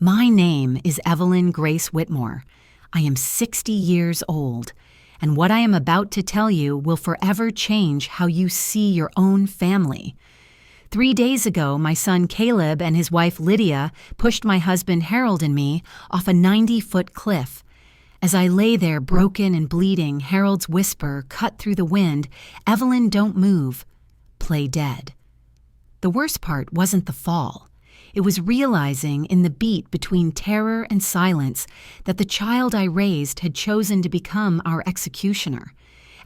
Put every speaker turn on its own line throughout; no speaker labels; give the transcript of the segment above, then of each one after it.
My name is Evelyn Grace Whitmore. I am 60 years old, and what I am about to tell you will forever change how you see your own family. 3 days ago, my son Caleb and his wife Lydia pushed my husband Harold and me off a 90-foot cliff. As I lay there broken and bleeding, Harold's whisper cut through the wind, "Evelyn, don't move. Play dead." The worst part wasn't the fall. It was realizing in the beat between terror and silence that the child I raised had chosen to become our executioner.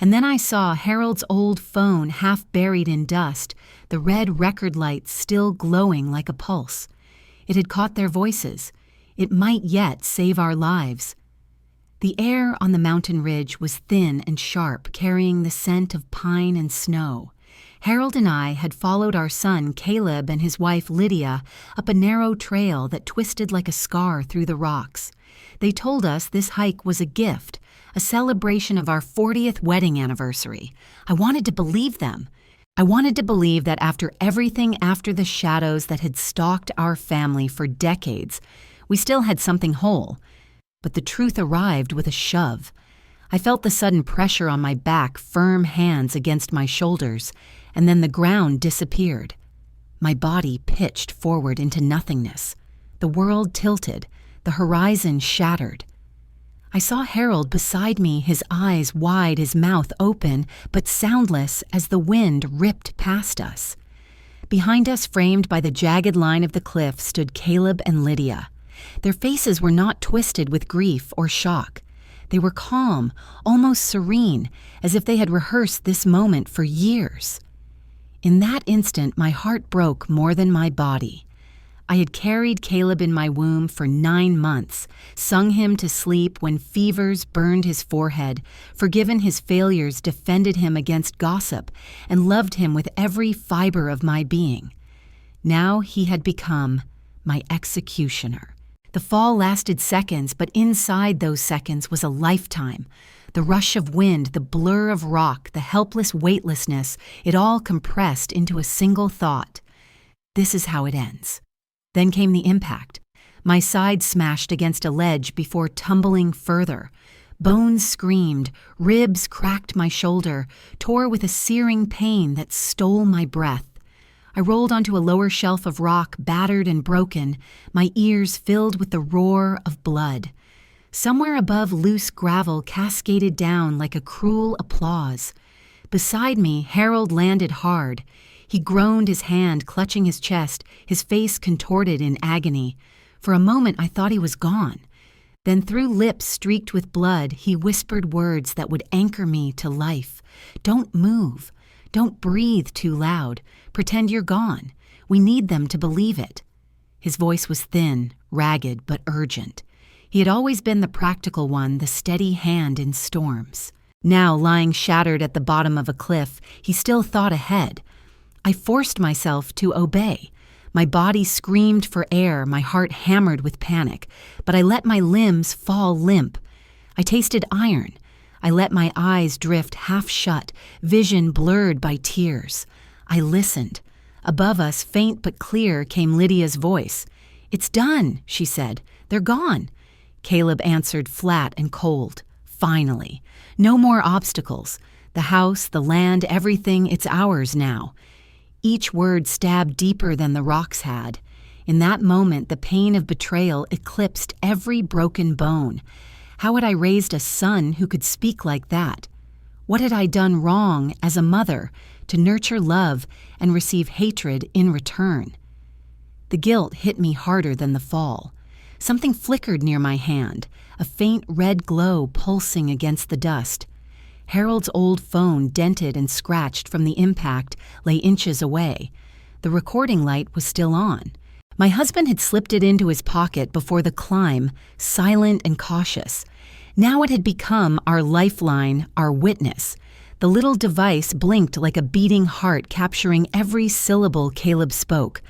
And then I saw Harold's old phone half buried in dust, the red record light still glowing like a pulse. It had caught their voices. It might yet save our lives. The air on the mountain ridge was thin and sharp, carrying the scent of pine and snow. Harold and I had followed our son Caleb and his wife Lydia up a narrow trail that twisted like a scar through the rocks. They told us this hike was a gift, a celebration of our 40th wedding anniversary. I wanted to believe them. I wanted to believe that after everything after the shadows that had stalked our family for decades, we still had something whole. But the truth arrived with a shove. I felt the sudden pressure on my back, firm hands against my shoulders, and then the ground disappeared. My body pitched forward into nothingness. The world tilted, the horizon shattered. I saw Harold beside me, his eyes wide, his mouth open, but soundless as the wind ripped past us. Behind us, framed by the jagged line of the cliff, stood Caleb and Lydia. Their faces were not twisted with grief or shock. They were calm, almost serene, as if they had rehearsed this moment for years. In that instant, my heart broke more than my body. I had carried Caleb in my womb for 9 months, sung him to sleep when fevers burned his forehead, forgiven his failures, defended him against gossip, and loved him with every fiber of my being. Now he had become my executioner. The fall lasted seconds, but inside those seconds was a lifetime. The rush of wind, the blur of rock, the helpless weightlessness, it all compressed into a single thought. This is how it ends. Then came the impact. My side smashed against a ledge before tumbling further. Bones screamed, ribs cracked my shoulder, tore with a searing pain that stole my breath. I rolled onto a lower shelf of rock, battered and broken, my ears filled with the roar of blood. Somewhere above, loose gravel cascaded down like a cruel applause. Beside me, Harold landed hard. He groaned, his hand clutching his chest, his face contorted in agony. For a moment, I thought he was gone. Then through lips streaked with blood, he whispered words that would anchor me to life. "Don't move. Don't breathe too loud. Pretend you're gone. We need them to believe it." His voice was thin, ragged, but urgent. He had always been the practical one, the steady hand in storms. Now, lying shattered at the bottom of a cliff, he still thought ahead. I forced myself to obey. My body screamed for air, my heart hammered with panic, but I let my limbs fall limp. I tasted iron. I let my eyes drift half shut, vision blurred by tears. I listened. Above us, faint but clear, came Lydia's voice. "It's done," she said. "They're gone." Caleb answered flat and cold. "Finally. No more obstacles. The house, the land, everything, it's ours now." Each word stabbed deeper than the rocks had. In that moment, the pain of betrayal eclipsed every broken bone. How had I raised a son who could speak like that? What had I done wrong as a mother to nurture love and receive hatred in return? The guilt hit me harder than the fall. Something flickered near my hand, a faint red glow pulsing against the dust. Harold's old phone, dented and scratched from the impact, lay inches away. The recording light was still on. My husband had slipped it into his pocket before the climb, silent and cautious. Now it had become our lifeline, our witness. The little device blinked like a beating heart, capturing every syllable Caleb spoke.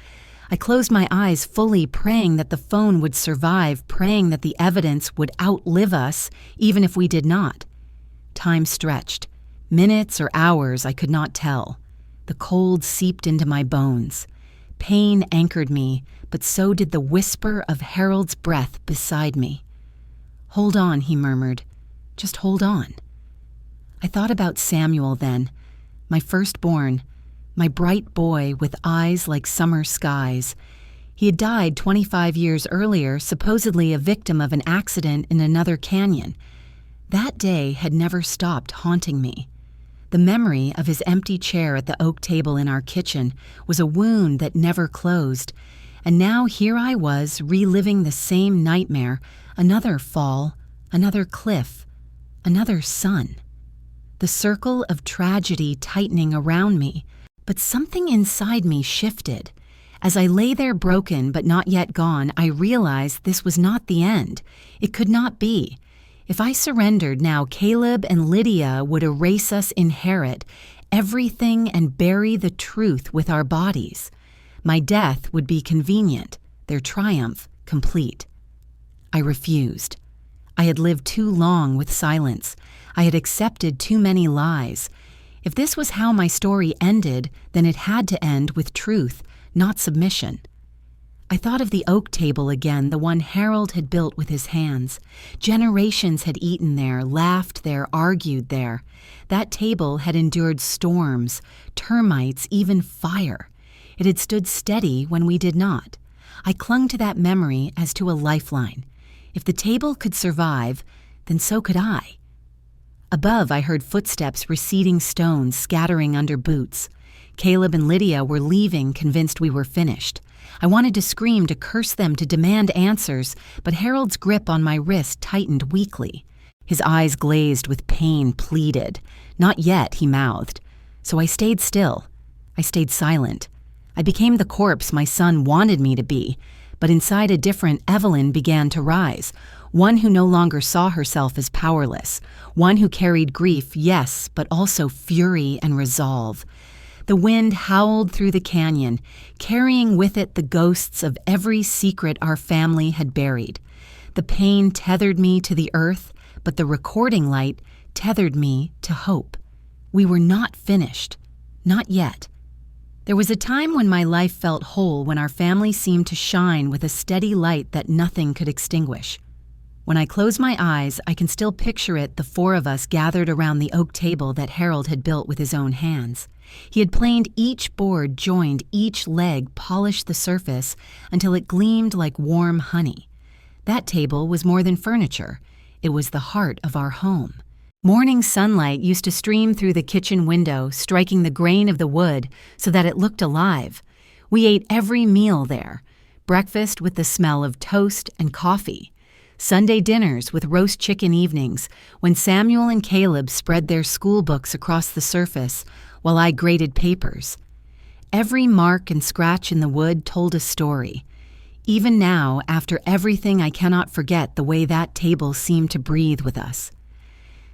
I closed my eyes fully, praying that the phone would survive, praying that the evidence would outlive us, even if we did not. Time stretched. Minutes or hours, I could not tell. The cold seeped into my bones. Pain anchored me, but so did the whisper of Harold's breath beside me. "Hold on," he murmured. "Just hold on." I thought about Samuel then, my firstborn, my bright boy with eyes like summer skies. He had died 25 years earlier, supposedly a victim of an accident in another canyon. That day had never stopped haunting me. The memory of his empty chair at the oak table in our kitchen was a wound that never closed, and now here I was reliving the same nightmare, another fall, another cliff, another sun. The circle of tragedy tightening around me, but something inside me shifted. As I lay there broken but not yet gone, I realized this was not the end. It could not be. If I surrendered now, Caleb and Lydia would erase us, inherit everything, and bury the truth with our bodies. My death would be convenient, their triumph complete. I refused. I had lived too long with silence. I had accepted too many lies. If this was how my story ended, then it had to end with truth, not submission. I thought of the oak table again, the one Harold had built with his hands. Generations had eaten there, laughed there, argued there. That table had endured storms, termites, even fire. It had stood steady when we did not. I clung to that memory as to a lifeline. If the table could survive, then so could I. Above, I heard footsteps, receding stones scattering under boots. Caleb and Lydia were leaving, convinced we were finished. I wanted to scream, to curse them, to demand answers, but Harold's grip on my wrist tightened weakly. His eyes glazed with pain, pleaded. "Not yet," he mouthed. So I stayed still. I stayed silent. I became the corpse my son wanted me to be, but inside a different Evelyn began to rise, one who no longer saw herself as powerless, one who carried grief, yes, but also fury and resolve. The wind howled through the canyon, carrying with it the ghosts of every secret our family had buried. The pain tethered me to the earth, but the recording light tethered me to hope. We were not finished. Not yet. There was a time when my life felt whole, when our family seemed to shine with a steady light that nothing could extinguish. When I close my eyes, I can still picture it, the four of us gathered around the oak table that Harold had built with his own hands. He had planed each board, joined each leg, polished the surface until it gleamed like warm honey. That table was more than furniture. It was the heart of our home. Morning sunlight used to stream through the kitchen window, striking the grain of the wood so that it looked alive. We ate every meal there. Breakfast with the smell of toast and coffee. Sunday dinners with roast chicken evenings, when Samuel and Caleb spread their school books across the surface while I graded papers. Every mark and scratch in the wood told a story. Even now, after everything, I cannot forget the way that table seemed to breathe with us.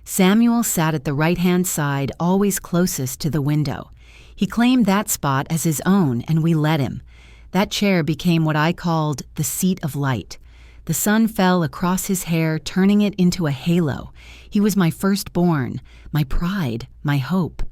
Samuel sat at the right-hand side, always closest to the window. He claimed that spot as his own, and we let him. That chair became what I called the seat of light. The sun fell across his hair, turning it into a halo. He was my firstborn, my pride, my hope.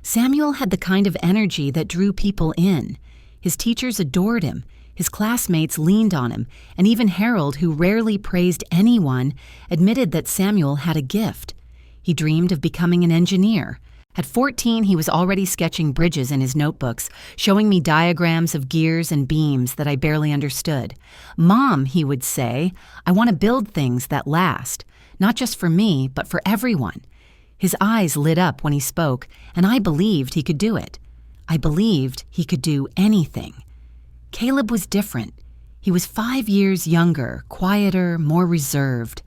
Samuel had the kind of energy that drew people in. His teachers adored him. His classmates leaned on him, and even Harold, who rarely praised anyone, admitted that Samuel had a gift. He dreamed of becoming an engineer. At 14, he was already sketching bridges in his notebooks, showing me diagrams of gears and beams that I barely understood. "Mom," he would say, "I want to build things that last, not just for me, but for everyone." His eyes lit up when he spoke, and I believed he could do it. I believed he could do anything. Caleb was different. He was 5 years younger, quieter, more reserved.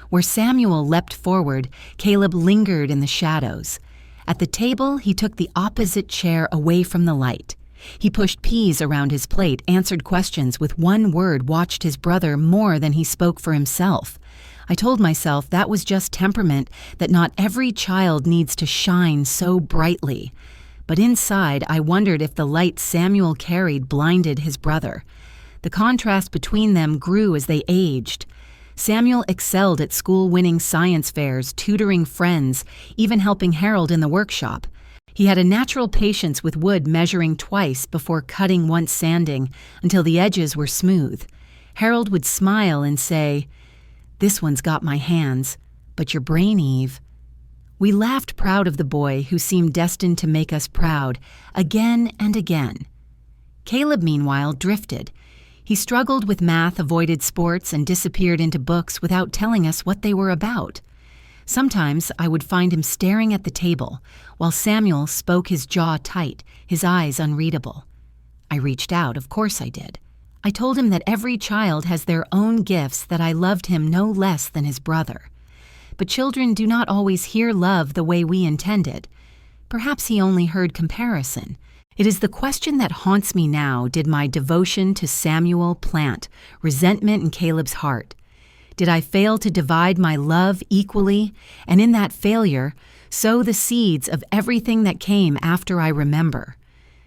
Where Samuel leapt forward, Caleb lingered in the shadows. At the table, he took the opposite chair away from the light. He pushed peas around his plate, answered questions with one word, watched his brother more than he spoke for himself. I told myself that was just temperament, that not every child needs to shine so brightly. But inside, I wondered if the light Samuel carried blinded his brother. The contrast between them grew as they aged. Samuel excelled at school-winning science fairs, tutoring friends, even helping Harold in the workshop. He had a natural patience with wood, measuring twice before cutting once, sanding until the edges were smooth. Harold would smile and say, "This one's got my hands, but your brain, Eve." We laughed, proud of the boy who seemed destined to make us proud, again and again. Caleb, meanwhile, drifted. He struggled with math, avoided sports, and disappeared into books without telling us what they were about. Sometimes I would find him staring at the table, while Samuel spoke, his jaw tight, his eyes unreadable. I reached out, of course I did. I told him that every child has their own gifts, that I loved him no less than his brother. But children do not always hear love the way we intended. Perhaps he only heard comparison. It is the question that haunts me now. Did my devotion to Samuel plant resentment in Caleb's heart? Did I fail to divide my love equally, and in that failure, sow the seeds of everything that came after I remember?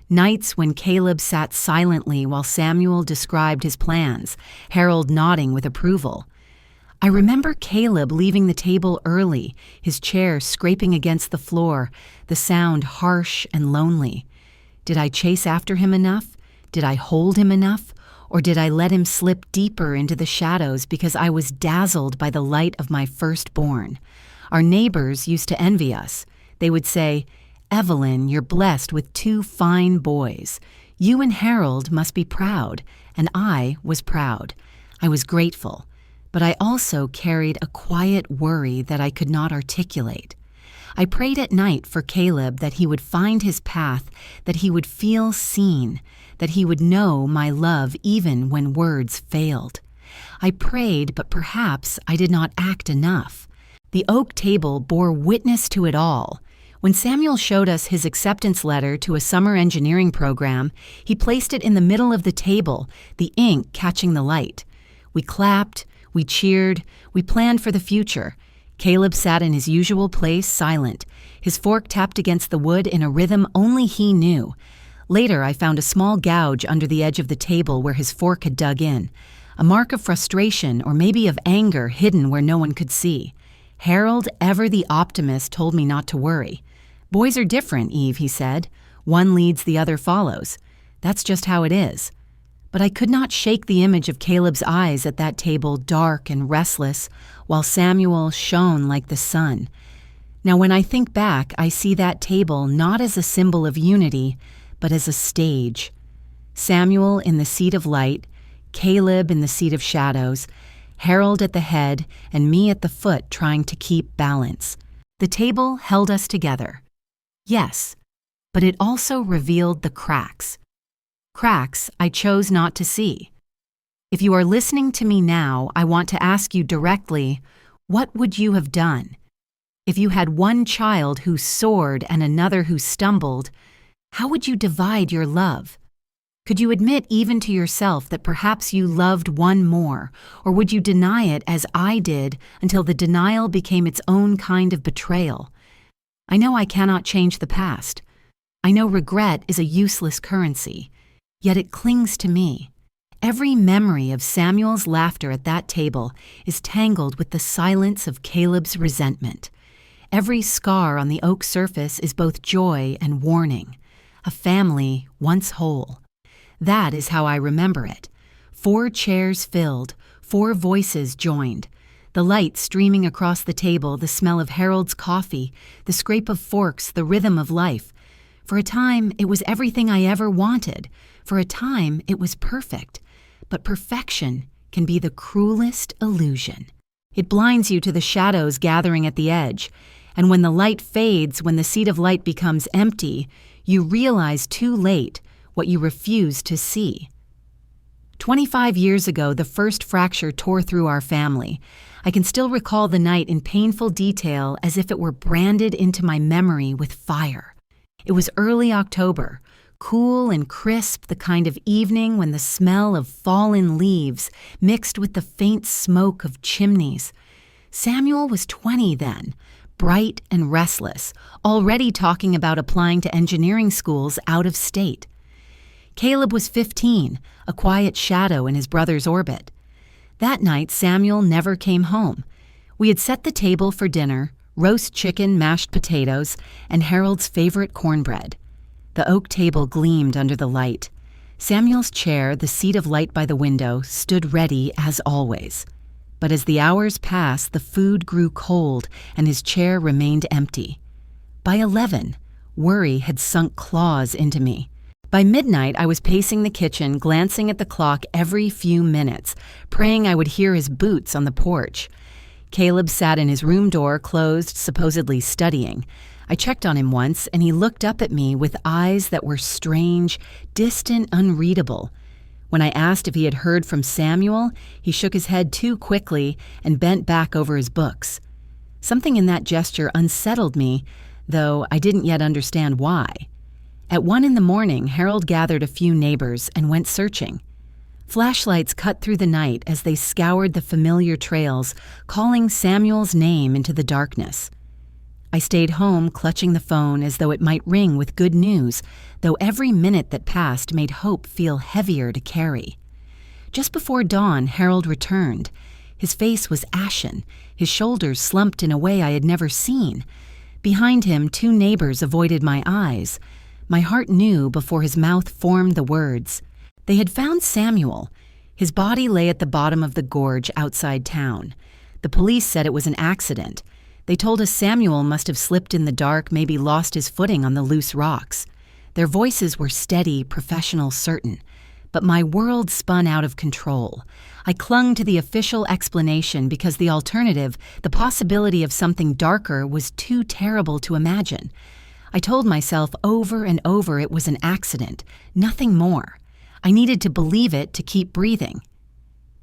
Nights when Caleb sat silently while Samuel described his plans, Harold nodding with approval. I remember Caleb leaving the table early, his chair scraping against the floor, the sound harsh and lonely. Did I chase after him enough? Did I hold him enough? Or did I let him slip deeper into the shadows because I was dazzled by the light of my firstborn? Our neighbors used to envy us. They would say, "Evelyn, you're blessed with 2 fine boys. You and Harold must be proud." And I was proud. I was grateful. But I also carried a quiet worry that I could not articulate. I prayed at night for Caleb, that he would find his path, that he would feel seen, that he would know my love even when words failed. I prayed, but perhaps I did not act enough. The oak table bore witness to it all. When Samuel showed us his acceptance letter to a summer engineering program, he placed it in the middle of the table, the ink catching the light. We clapped, we cheered, we planned for the future. Caleb sat in his usual place, silent. His fork tapped against the wood in a rhythm only he knew. Later, I found a small gouge under the edge of the table where his fork had dug in, a mark of frustration or maybe of anger hidden where no one could see. Harold, ever the optimist, told me not to worry. "Boys are different, Eve," he said. "One leads, the other follows. That's just how it is." But I could not shake the image of Caleb's eyes at that table, dark and restless, while Samuel shone like the sun. Now, when I think back, I see that table not as a symbol of unity, but as a stage. Samuel in the seat of light, Caleb in the seat of shadows, Harold at the head, and me at the foot trying to keep balance. The table held us together. Yes, but it also revealed the cracks. Cracks I chose not to see. If you are listening to me now, I want to ask you directly, what would you have done? If you had one child who soared and another who stumbled, how would you divide your love? Could you admit even to yourself that perhaps you loved one more, or would you deny it as I did until the denial became its own kind of betrayal? I know I cannot change the past. I know regret is a useless currency. Yet it clings to me. Every memory of Samuel's laughter at that table is tangled with the silence of Caleb's resentment. Every scar on the oak surface is both joy and warning. A family once whole. That is how I remember it. 4 chairs filled, 4 voices joined. The light streaming across the table, the smell of Harold's coffee, the scrape of forks, the rhythm of life. For a time, it was everything I ever wanted. For a time, it was perfect. But perfection can be the cruelest illusion. It blinds you to the shadows gathering at the edge. And when the light fades, when the seat of light becomes empty, you realize too late what you refused to see. 25 years ago, the first fracture tore through our family. I can still recall the night in painful detail as if it were branded into my memory with fire. It was early October, cool and crisp, the kind of evening when the smell of fallen leaves mixed with the faint smoke of chimneys. Samuel was 20 then, bright and restless, already talking about applying to engineering schools out of state. Caleb was 15, a quiet shadow in his brother's orbit. That night, Samuel never came home. We had set the table for dinner, roast chicken, mashed potatoes, and Harold's favorite cornbread. The oak table gleamed under the light. Samuel's chair, the seat of light by the window, stood ready as always. But as the hours passed, the food grew cold and his chair remained empty. By 11, worry had sunk claws into me. By midnight, I was pacing the kitchen, glancing at the clock every few minutes, praying I would hear his boots on the porch. Caleb sat in his room door closed, supposedly studying. I checked on him once, and he looked up at me with eyes that were strange, distant, unreadable. When I asked if he had heard from Samuel, he shook his head too quickly and bent back over his books. Something in that gesture unsettled me, though I didn't yet understand why. At 1 a.m, Harold gathered a few neighbors and went searching. Flashlights cut through the night as they scoured the familiar trails, calling Samuel's name into the darkness. I stayed home clutching the phone as though it might ring with good news, though every minute that passed made hope feel heavier to carry. Just before dawn, Harold returned. His face was ashen, his shoulders slumped in a way I had never seen. Behind him, 2 neighbors avoided my eyes. My heart knew before his mouth formed the words. They had found Samuel. His body lay at the bottom of the gorge outside town. The police said it was an accident. They told us Samuel must have slipped in the dark, maybe lost his footing on the loose rocks. Their voices were steady, professional, certain. But my world spun out of control. I clung to the official explanation because the alternative, the possibility of something darker, was too terrible to imagine. I told myself over and over it was an accident, nothing more. I needed to believe it to keep breathing.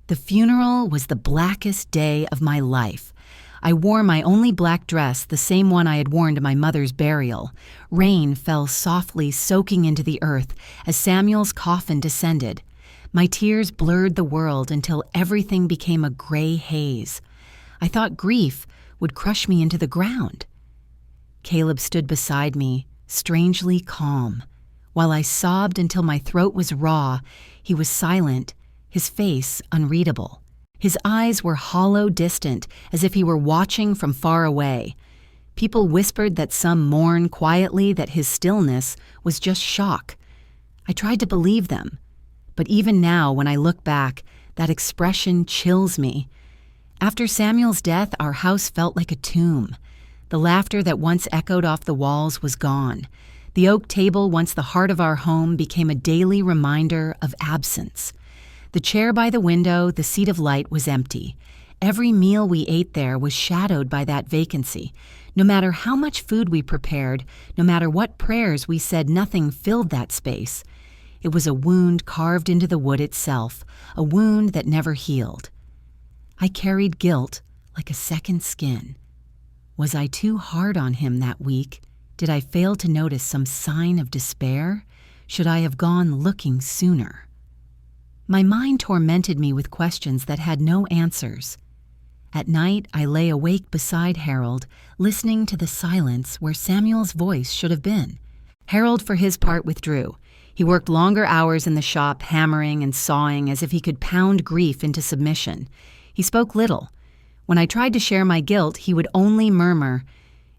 The funeral was the blackest day of my life. I wore my only black dress, the same one I had worn to my mother's burial. Rain fell softly, soaking into the earth as Samuel's coffin descended. My tears blurred the world until everything became a gray haze. I thought grief would crush me into the ground. Caleb stood beside me, strangely calm. While I sobbed until my throat was raw, he was silent, his face unreadable. His eyes were hollow, distant, as if he were watching from far away. People whispered that some mourn quietly, that his stillness was just shock. I tried to believe them, but even now, when I look back, that expression chills me. After Samuel's death, our house felt like a tomb. The laughter that once echoed off the walls was gone. The oak table, once the heart of our home, became a daily reminder of absence. The chair by the window, the seat of light, was empty. Every meal we ate there was shadowed by that vacancy. No matter how much food we prepared, no matter what prayers we said, nothing filled that space. It was a wound carved into the wood itself, a wound that never healed. I carried guilt like a second skin. Was I too hard on him that week? Did I fail to notice some sign of despair? Should I have gone looking sooner? My mind tormented me with questions that had no answers. At night, I lay awake beside Harold, listening to the silence where Samuel's voice should have been. Harold, for his part, withdrew. He worked longer hours in the shop, hammering and sawing as if he could pound grief into submission. He spoke little. When I tried to share my guilt, he would only murmur,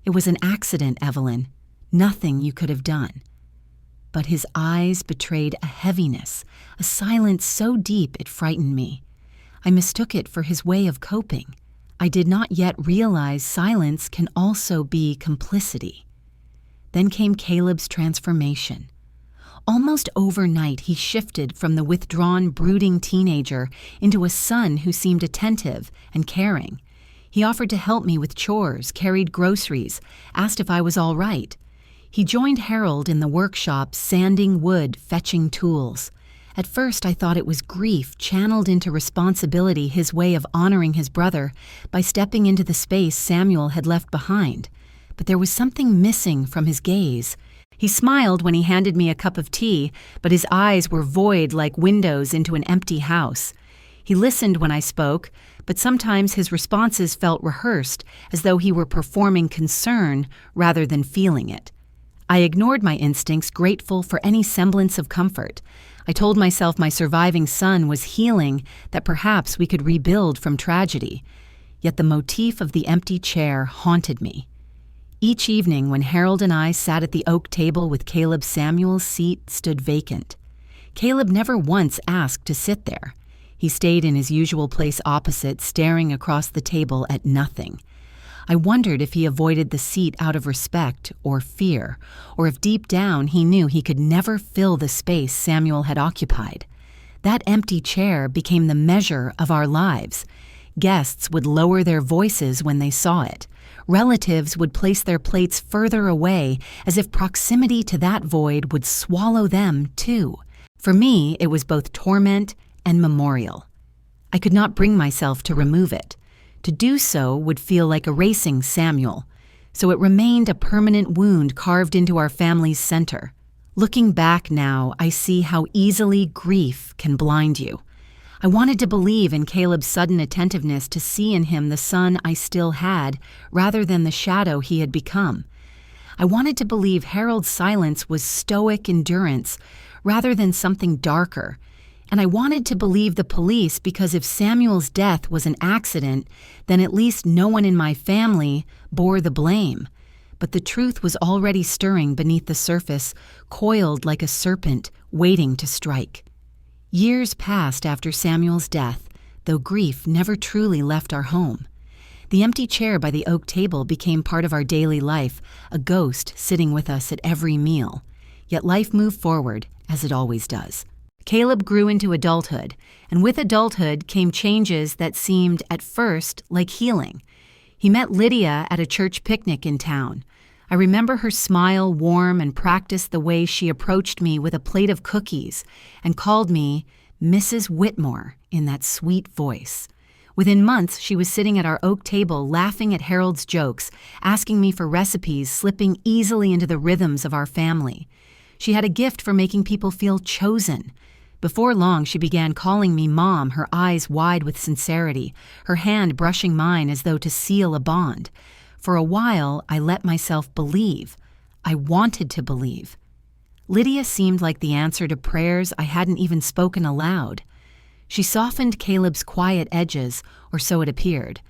"It was an accident, Evelyn. Nothing you could have done." But his eyes betrayed a heaviness, a silence so deep it frightened me. I mistook it for his way of coping. I did not yet realize silence can also be complicity. Then came Caleb's transformation. Almost overnight, he shifted from the withdrawn, brooding teenager into a son who seemed attentive and caring. He offered to help me with chores, carried groceries, asked if I was all right. He joined Harold in the workshop, sanding wood, fetching tools. At first, I thought it was grief channeled into responsibility, his way of honoring his brother by stepping into the space Samuel had left behind. But there was something missing from his gaze. He smiled when he handed me a cup of tea, but his eyes were void like windows into an empty house. He listened when I spoke, but sometimes his responses felt rehearsed, as though he were performing concern rather than feeling it. I ignored my instincts, grateful for any semblance of comfort. I told myself my surviving son was healing, that perhaps we could rebuild from tragedy. yet the motif of the empty chair haunted me. Each evening when Harold and I sat at the oak table with Caleb, Samuel's seat stood vacant. Caleb never once asked to sit there. He stayed in his usual place opposite, staring across the table at nothing. I wondered if he avoided the seat out of respect or fear, or if deep down he knew he could never fill the space Samuel had occupied. That empty chair became the measure of our lives. Guests would lower their voices when they saw it. Relatives would place their plates further away, as if proximity to that void would swallow them too. For me, it was both torment and memorial. I could not bring myself to remove it. To do so would feel like erasing Samuel, so it remained a permanent wound carved into our family's center. Looking back now, I see how easily grief can blind you. I wanted to believe in Caleb's sudden attentiveness to see in him the son I still had, rather than the shadow he had become. I wanted to believe Harold's silence was stoic endurance, rather than something darker. And I wanted to believe the police because if Samuel's death was an accident, then at least no one in my family bore the blame. But the truth was already stirring beneath the surface, coiled like a serpent, waiting to strike. Years passed after Samuel's death, though grief never truly left our home. The empty chair by the oak table became part of our daily life, a ghost sitting with us at every meal. Yet life moved forward, as it always does. Caleb grew into adulthood, and with adulthood came changes that seemed, at first, like healing. He met Lydia at a church picnic in town. I remember her smile warm and practiced the way she approached me with a plate of cookies and called me Mrs. Whitmore in that sweet voice. Within months, she was sitting at our oak table laughing at Harold's jokes, asking me for recipes, slipping easily into the rhythms of our family. She had a gift for making people feel chosen. Before long, she began calling me Mom, her eyes wide with sincerity, her hand brushing mine as though to seal a bond. For a while, I let myself believe. I wanted to believe. Lydia seemed like the answer to prayers I hadn't even spoken aloud. She softened Caleb's quiet edges, or so it appeared.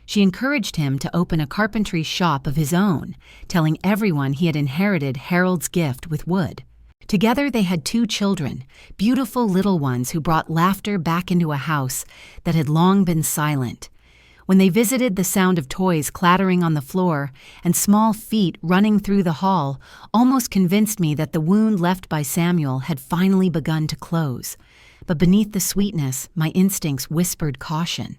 She encouraged him to open a carpentry shop of his own, telling everyone he had inherited Harold's gift with wood. Together they had 2 children, beautiful little ones who brought laughter back into a house that had long been silent. When they visited, the sound of toys clattering on the floor and small feet running through the hall almost convinced me that the wound left by Samuel had finally begun to close. But beneath the sweetness, my instincts whispered caution.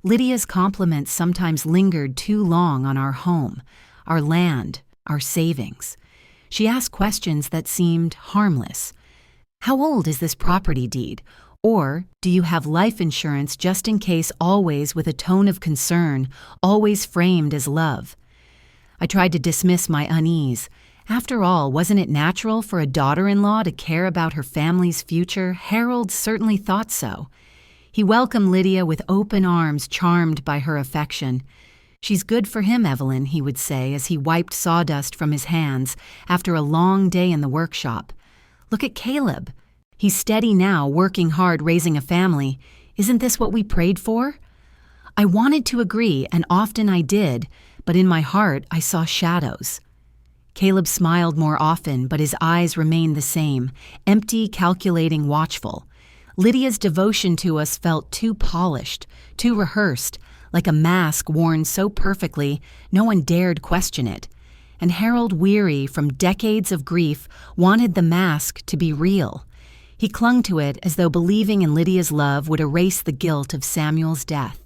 Lydia's compliments sometimes lingered too long on our home, our land, our savings. She asked questions that seemed harmless. How old is this property deed? Or, do you have life insurance just in case, always with a tone of concern, always framed as love? I tried to dismiss my unease. After all, wasn't it natural for a daughter-in-law to care about her family's future? Harold certainly thought so. He welcomed Lydia with open arms, charmed by her affection. "She's good for him, Evelyn," he would say as he wiped sawdust from his hands after a long day in the workshop. "Look at Caleb. He's steady now, working hard, raising a family. Isn't this what we prayed for?" I wanted to agree, and often I did, but in my heart I saw shadows. Caleb smiled more often, but his eyes remained the same, empty, calculating, watchful. Lydia's devotion to us felt too polished, too rehearsed, like a mask worn so perfectly no one dared question it. And Harold, weary from decades of grief, wanted the mask to be real. He clung to it as though believing in Lydia's love would erase the guilt of Samuel's death.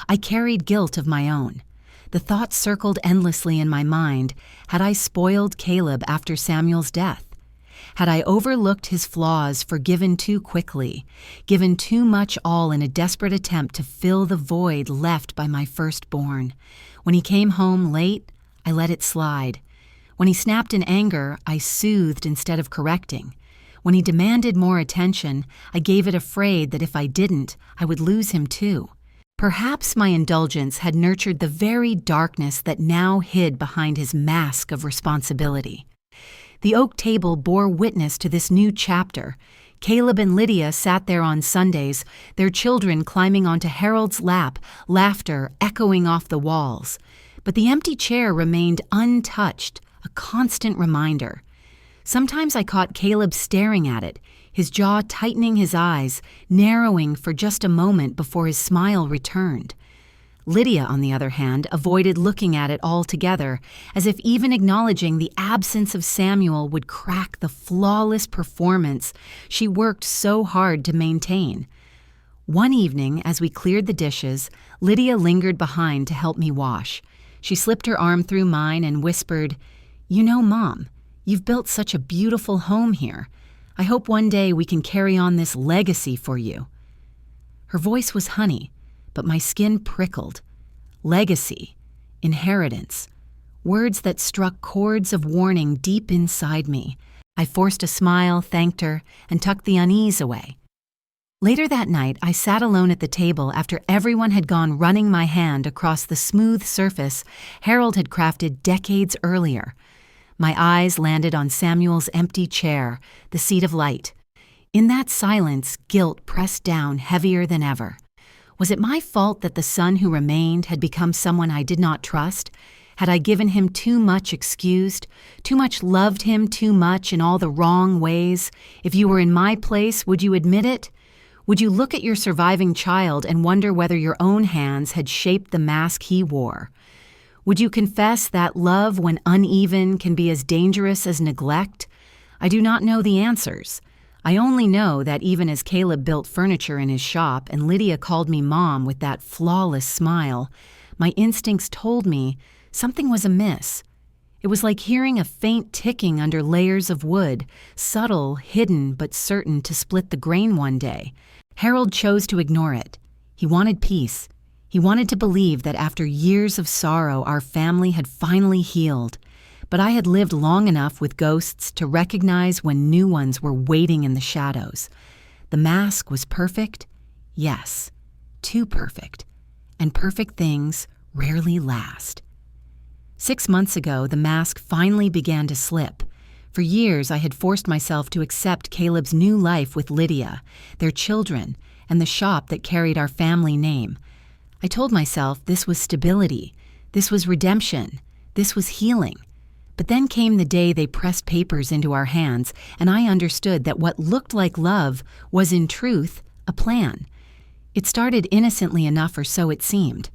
I carried guilt of my own. The thought circled endlessly in my mind. Had I spoiled Caleb after Samuel's death? Had I overlooked his flaws, forgiven too quickly, given too much all in a desperate attempt to fill the void left by my firstborn? When he came home late, I let it slide. When he snapped in anger, I soothed instead of correcting. When he demanded more attention, I gave it, afraid that if I didn't, I would lose him too. Perhaps my indulgence had nurtured the very darkness that now hid behind his mask of responsibility. The oak table bore witness to this new chapter. Caleb and Lydia sat there on Sundays, their children climbing onto Harold's lap, laughter echoing off the walls. But the empty chair remained untouched, a constant reminder. Sometimes I caught Caleb staring at it, his jaw tightening, his eyes narrowing for just a moment before his smile returned. Lydia, on the other hand, avoided looking at it altogether, as if even acknowledging the absence of Samuel would crack the flawless performance she worked so hard to maintain. One evening, as we cleared the dishes, Lydia lingered behind to help me wash. She slipped her arm through mine and whispered, "You know, Mom, you've built such a beautiful home here. I hope one day we can carry on this legacy for you." Her voice was honey, but my skin prickled. Legacy, inheritance, words that struck chords of warning deep inside me. I forced a smile, thanked her, and tucked the unease away. Later that night, I sat alone at the table after everyone had gone running my hand across the smooth surface Harold had crafted decades earlier. My eyes landed on Samuel's empty chair, the seat of light. In that silence, guilt pressed down heavier than ever. Was it my fault that the son who remained had become someone I did not trust? Had I given him too much excused, too much loved him too much in all the wrong ways? If you were in my place, would you admit it? Would you look at your surviving child and wonder whether your own hands had shaped the mask he wore? Would you confess that love, when uneven, can be as dangerous as neglect? I do not know the answers. I only know that even as Caleb built furniture in his shop and Lydia called me Mom with that flawless smile, my instincts told me something was amiss. It was like hearing a faint ticking under layers of wood, subtle, hidden, but certain to split the grain one day. Harold chose to ignore it. He wanted peace. He wanted to believe that after years of sorrow, our family had finally healed. But I had lived long enough with ghosts to recognize when new ones were waiting in the shadows. The mask was perfect? Yes, too perfect. And perfect things rarely last. 6 months ago, the mask finally began to slip. For years, I had forced myself to accept Caleb's new life with Lydia, their children, and the shop that carried our family name. I told myself this was stability, this was redemption, this was healing. But then came the day they pressed papers into our hands, and I understood that what looked like love was in truth a plan. It started innocently enough, or so it seemed.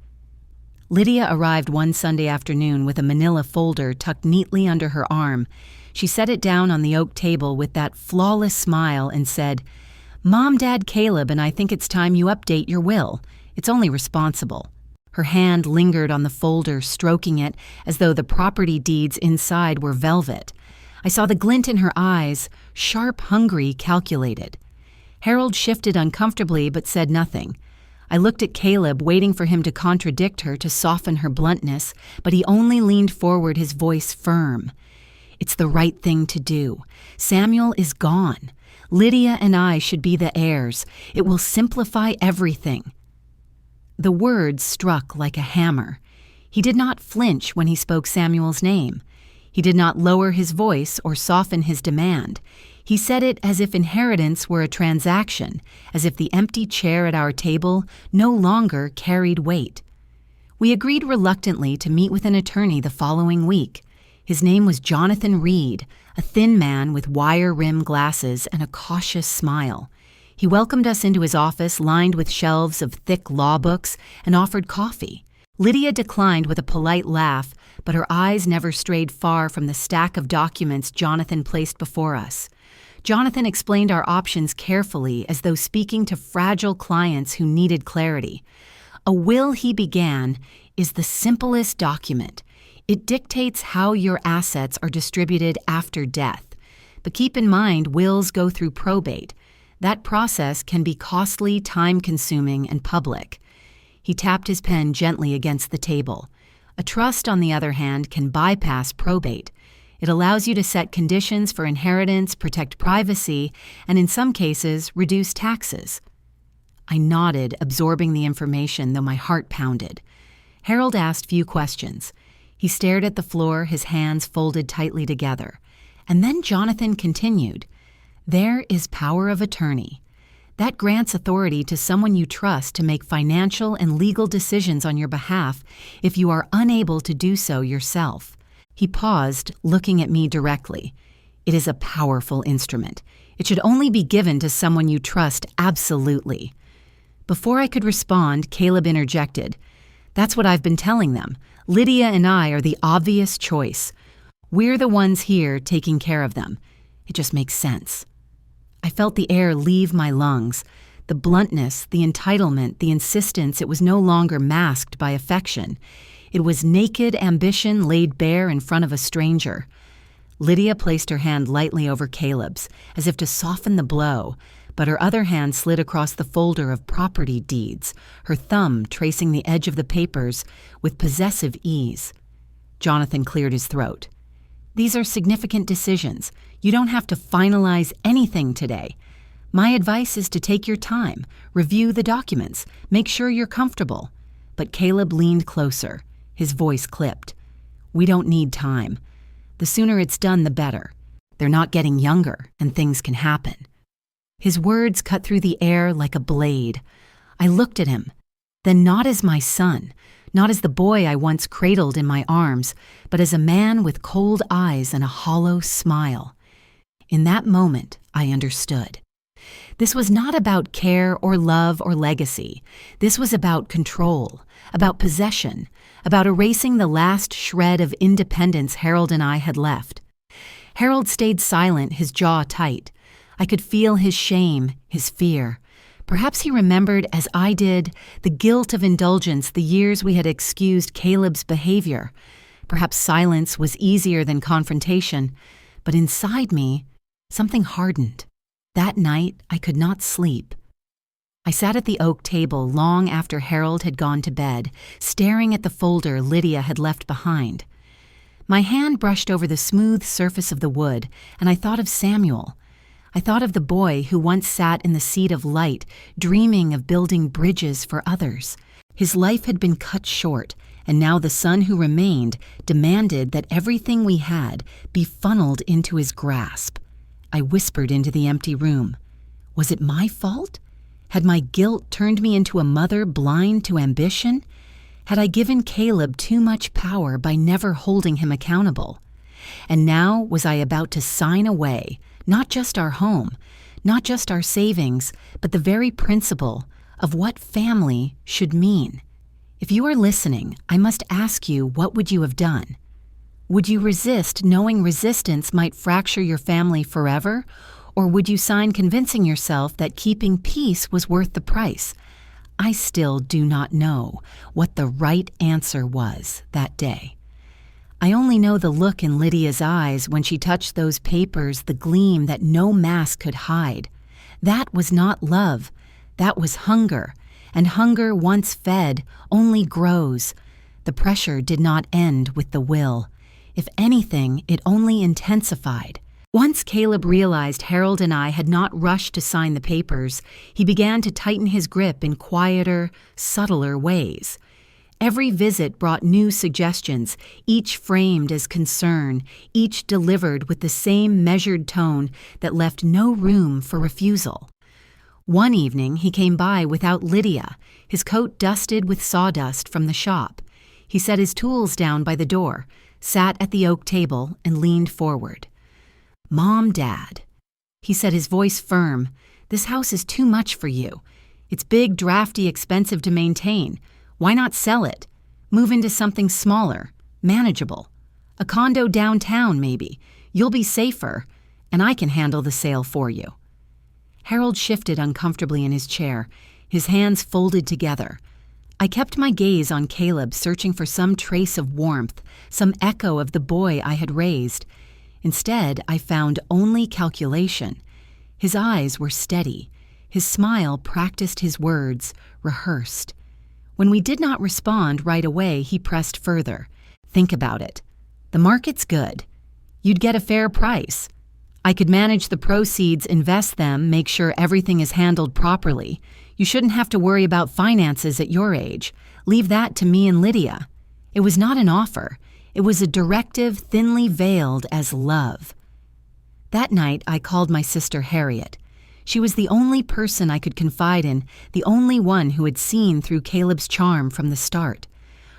Lydia arrived one Sunday afternoon with a manila folder tucked neatly under her arm. She set it down on the oak table with that flawless smile and said, "Mom, Dad, Caleb, and I think it's time you update your will. It's only responsible." Her hand lingered on the folder, stroking it as though the property deeds inside were velvet. I saw the glint in her eyes, sharp, hungry, calculated. Harold shifted uncomfortably but said nothing. I looked at Caleb, waiting for him to contradict her to soften her bluntness, but he only leaned forward, his voice firm. "It's the right thing to do. Samuel is gone. Lydia and I should be the heirs. It will simplify everything." The words struck like a hammer. He did not flinch when he spoke Samuel's name. He did not lower his voice or soften his demand. He said it as if inheritance were a transaction, as if the empty chair at our table no longer carried weight. We agreed reluctantly to meet with an attorney the following week. His name was Jonathan Reed, a thin man with wire-rimmed glasses and a cautious smile. He welcomed us into his office lined with shelves of thick law books and offered coffee. Lydia declined with a polite laugh, but her eyes never strayed far from the stack of documents Jonathan placed before us. Jonathan explained our options carefully, as though speaking to fragile clients who needed clarity. A will, he began, is the simplest document. It dictates how your assets are distributed after death. But keep in mind, wills go through probate. That process can be costly, time-consuming, and public. He tapped his pen gently against the table. A trust, on the other hand, can bypass probate. It allows you to set conditions for inheritance, protect privacy, and in some cases, reduce taxes. I nodded, absorbing the information, though my heart pounded. Harold asked few questions. He stared at the floor, his hands folded tightly together. And then Jonathan continued. There is power of attorney. That grants authority to someone you trust to make financial and legal decisions on your behalf if you are unable to do so yourself. He paused, looking at me directly. It is a powerful instrument. It should only be given to someone you trust absolutely. Before I could respond, Caleb interjected. That's what I've been telling them. Lydia and I are the obvious choice. We're the ones here taking care of them. It just makes sense. I felt the air leave my lungs. The bluntness, the entitlement, the insistence, it was no longer masked by affection. It was naked ambition laid bare in front of a stranger. Lydia placed her hand lightly over Caleb's, as if to soften the blow, but her other hand slid across the folder of property deeds, her thumb tracing the edge of the papers with possessive ease. Jonathan cleared his throat. These are significant decisions. You don't have to finalize anything today. My advice is to take your time, review the documents, make sure you're comfortable. But Caleb leaned closer. His voice clipped. We don't need time. The sooner it's done, the better. They're not getting younger, and things can happen. His words cut through the air like a blade. I looked at him. Then not as my son, not as the boy I once cradled in my arms, but as a man with cold eyes and a hollow smile. In that moment, I understood. This was not about care or love or legacy. This was about control, about possession, about erasing the last shred of independence Harold and I had left. Harold stayed silent, his jaw tight. I could feel his shame, his fear. Perhaps he remembered, as I did, the guilt of indulgence the years we had excused Caleb's behavior. Perhaps silence was easier than confrontation, but inside me, something hardened. That night, I could not sleep. I sat at the oak table long after Harold had gone to bed, staring at the folder Lydia had left behind. My hand brushed over the smooth surface of the wood, and I thought of Samuel. I thought of the boy who once sat in the seat of light, dreaming of building bridges for others. His life had been cut short, and now the son who remained demanded that everything we had be funneled into his grasp. I whispered into the empty room. Was it my fault? Had my guilt turned me into a mother blind to ambition? Had I given Caleb too much power by never holding him accountable? And now was I about to sign away, not just our home, not just our savings, but the very principle of what family should mean. If you are listening, I must ask you, what would you have done? Would you resist knowing resistance might fracture your family forever? Or would you sign convincing yourself that keeping peace was worth the price? I still do not know what the right answer was that day. I only know the look in Lydia's eyes when she touched those papers, the gleam that no mask could hide. That was not love. That was hunger. And hunger, once fed, only grows. The pressure did not end with the will. If anything, it only intensified. Once Caleb realized Harold and I had not rushed to sign the papers, he began to tighten his grip in quieter, subtler ways. Every visit brought new suggestions, each framed as concern, each delivered with the same measured tone that left no room for refusal. One evening, he came by without Lydia, his coat dusted with sawdust from the shop. He set his tools down by the door, sat at the oak table, and leaned forward. "Mom, Dad," he said, his voice firm, "this house is too much for you. It's big, drafty, expensive to maintain. Why not sell it? Move into something smaller, manageable. A condo downtown, maybe. You'll be safer, and I can handle the sale for you." Harold shifted uncomfortably in his chair, his hands folded together. I kept my gaze on Caleb, searching for some trace of warmth, some echo of the boy I had raised. Instead, I found only calculation. His eyes were steady. His smile practiced his words, rehearsed. When we did not respond right away, he pressed further. "Think about it. The market's good. You'd get a fair price. I could manage the proceeds, invest them, make sure everything is handled properly. You shouldn't have to worry about finances at your age. Leave that to me and Lydia." It was not an offer. It was a directive thinly veiled as love. That night, I called my sister Harriet. She was the only person I could confide in, the only one who had seen through Caleb's charm from the start.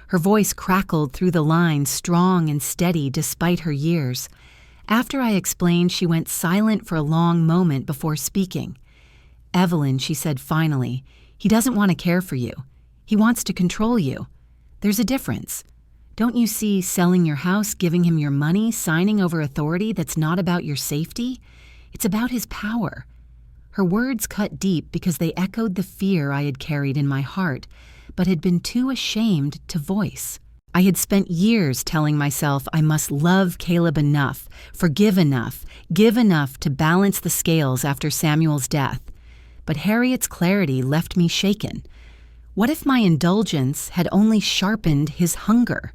Her voice crackled through the lines, strong and steady despite her years. After I explained, she went silent for a long moment before speaking. "Evelyn," she said finally, "he doesn't want to care for you. He wants to control you. There's a difference. Don't you see selling your house, giving him your money, signing over authority that's not about your safety? It's about his power." Her words cut deep because they echoed the fear I had carried in my heart, but had been too ashamed to voice. I had spent years telling myself I must love Caleb enough, forgive enough, give enough to balance the scales after Samuel's death. But Harriet's clarity left me shaken. What if my indulgence had only sharpened his hunger?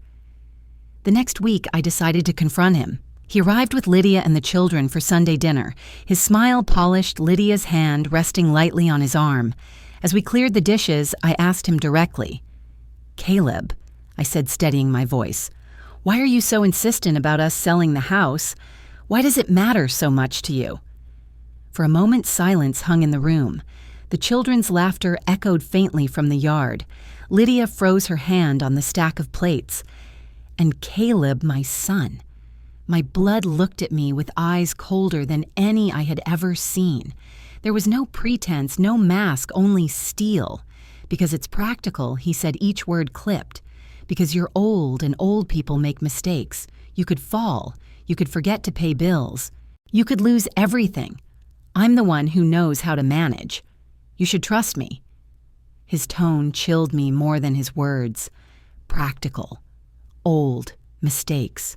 The next week, I decided to confront him. He arrived with Lydia and the children for Sunday dinner. His smile polished Lydia's hand resting lightly on his arm. As we cleared the dishes, I asked him directly, "Caleb," I said, steadying my voice, "why are you so insistent about us selling the house? Why does it matter so much to you?" For a moment, silence hung in the room. The children's laughter echoed faintly from the yard. Lydia froze her hand on the stack of plates. And Caleb, my son. My blood looked at me with eyes colder than any I had ever seen. There was no pretense, no mask, only steel. Because it's practical, he said, each word clipped. Because you're old and old people make mistakes. You could fall. You could forget to pay bills. You could lose everything. I'm the one who knows how to manage. You should trust me. His tone chilled me more than his words. Practical. Old. Mistakes.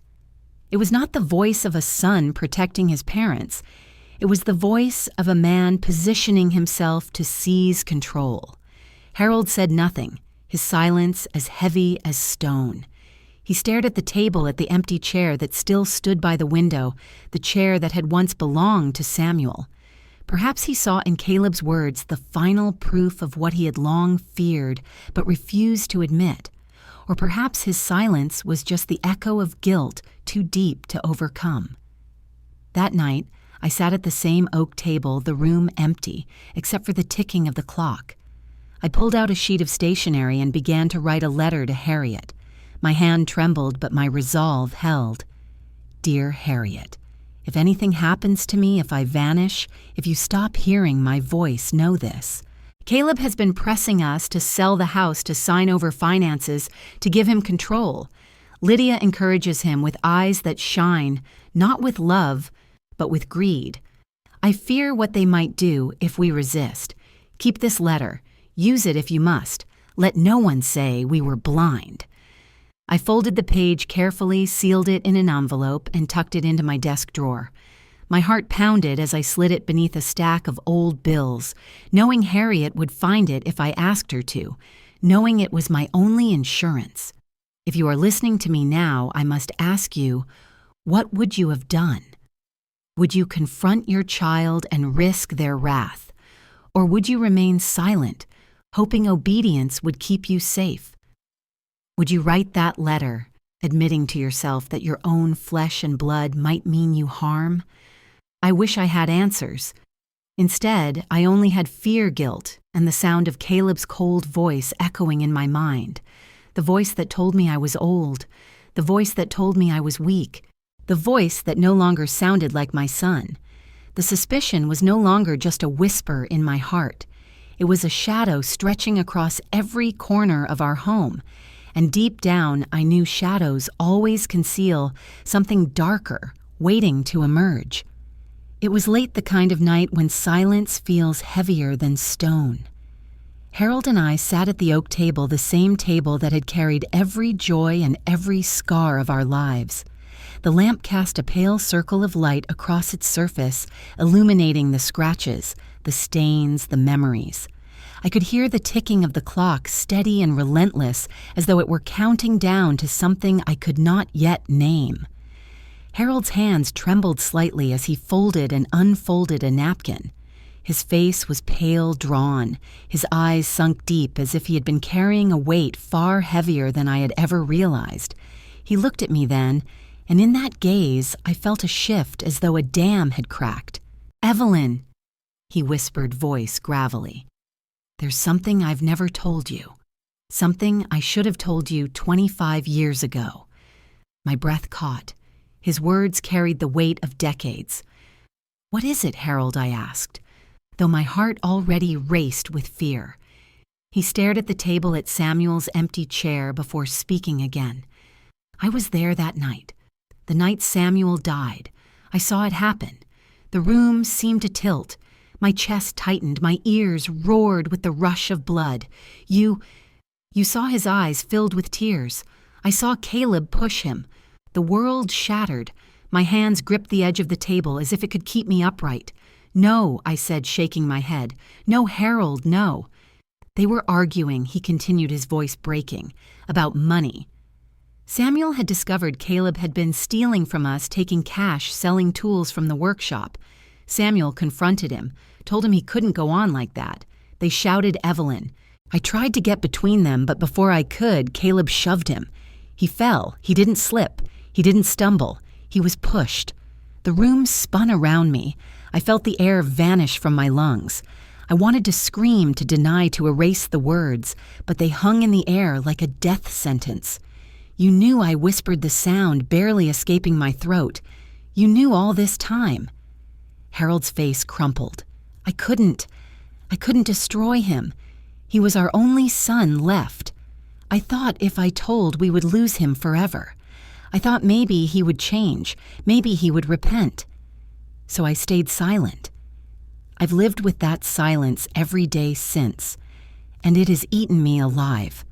It was not the voice of a son protecting his parents. It was the voice of a man positioning himself to seize control. Harold said nothing, his silence as heavy as stone. He stared at the table, at the empty chair that still stood by the window, the chair that had once belonged to Samuel. Perhaps he saw in Caleb's words the final proof of what he had long feared but refused to admit. Or perhaps his silence was just the echo of guilt too deep to overcome. That night, I sat at the same oak table, the room empty, except for the ticking of the clock. I pulled out a sheet of stationery and began to write a letter to Harriet. My hand trembled, but my resolve held. "Dear Harriet, if anything happens to me, if I vanish, if you stop hearing my voice, know this. Caleb has been pressing us to sell the house, to sign over finances, to give him control. Lydia encourages him with eyes that shine, not with love, but with greed. I fear what they might do if we resist. Keep this letter. Use it if you must. Let no one say we were blind." I folded the page carefully, sealed it in an envelope, and tucked it into my desk drawer. My heart pounded as I slid it beneath a stack of old bills, knowing Harriet would find it if I asked her to, knowing it was my only insurance. If you are listening to me now, I must ask you, what would you have done? Would you confront your child and risk their wrath? Or would you remain silent, hoping obedience would keep you safe? Would you write that letter, admitting to yourself that your own flesh and blood might mean you harm? I wish I had answers. Instead, I only had fear, guilt, and the sound of Caleb's cold voice echoing in my mind. The voice that told me I was old. The voice that told me I was weak. The voice that no longer sounded like my son. The suspicion was no longer just a whisper in my heart. It was a shadow stretching across every corner of our home. And deep down, I knew shadows always conceal something darker, waiting to emerge. It was late the kind of night when silence feels heavier than stone. Harold and I sat at the oak table, the same table that had carried every joy and every scar of our lives. The lamp cast a pale circle of light across its surface, illuminating the scratches, the stains, the memories. I could hear the ticking of the clock, steady and relentless, as though it were counting down to something I could not yet name. Harold's hands trembled slightly as he folded and unfolded a napkin. His face was pale, drawn, his eyes sunk deep as if he had been carrying a weight far heavier than I had ever realized. He looked at me then, And in that gaze, I felt a shift as though a dam had cracked. "Evelyn," he whispered, voice gravelly. "There's something I've never told you. Something I should have told you 25 years ago." My breath caught. His words carried the weight of decades. "What is it, Harold?" I asked, though my heart already raced with fear. He stared at the table at Samuel's empty chair before speaking again. "I was there that night. The night Samuel died. I saw it happen. The room seemed to tilt. My chest tightened, my ears roared with the rush of blood. You saw his eyes filled with tears. I saw Caleb push him. The world shattered. My hands gripped the edge of the table as if it could keep me upright. "No," I said, shaking my head. "No, Harold, no." They were arguing," he continued, his voice breaking, "about money. Samuel had discovered Caleb had been stealing from us, taking cash, selling tools from the workshop. Samuel confronted him, told him he couldn't go on like that. They shouted Evelyn. I tried to get between them, but before I could, Caleb shoved him. He fell. He didn't slip. He didn't stumble. He was pushed. The room spun around me. I felt the air vanish from my lungs. I wanted to scream, to deny, to erase the words, but they hung in the air like a death sentence. You knew I whispered the sound, barely escaping my throat. You knew all this time. Harold's face crumpled. I couldn't destroy him. He was our only son left. I thought if I told, we would lose him forever. I thought maybe he would change, maybe he would repent. So I stayed silent. I've lived with that silence every day since, and it has eaten me alive.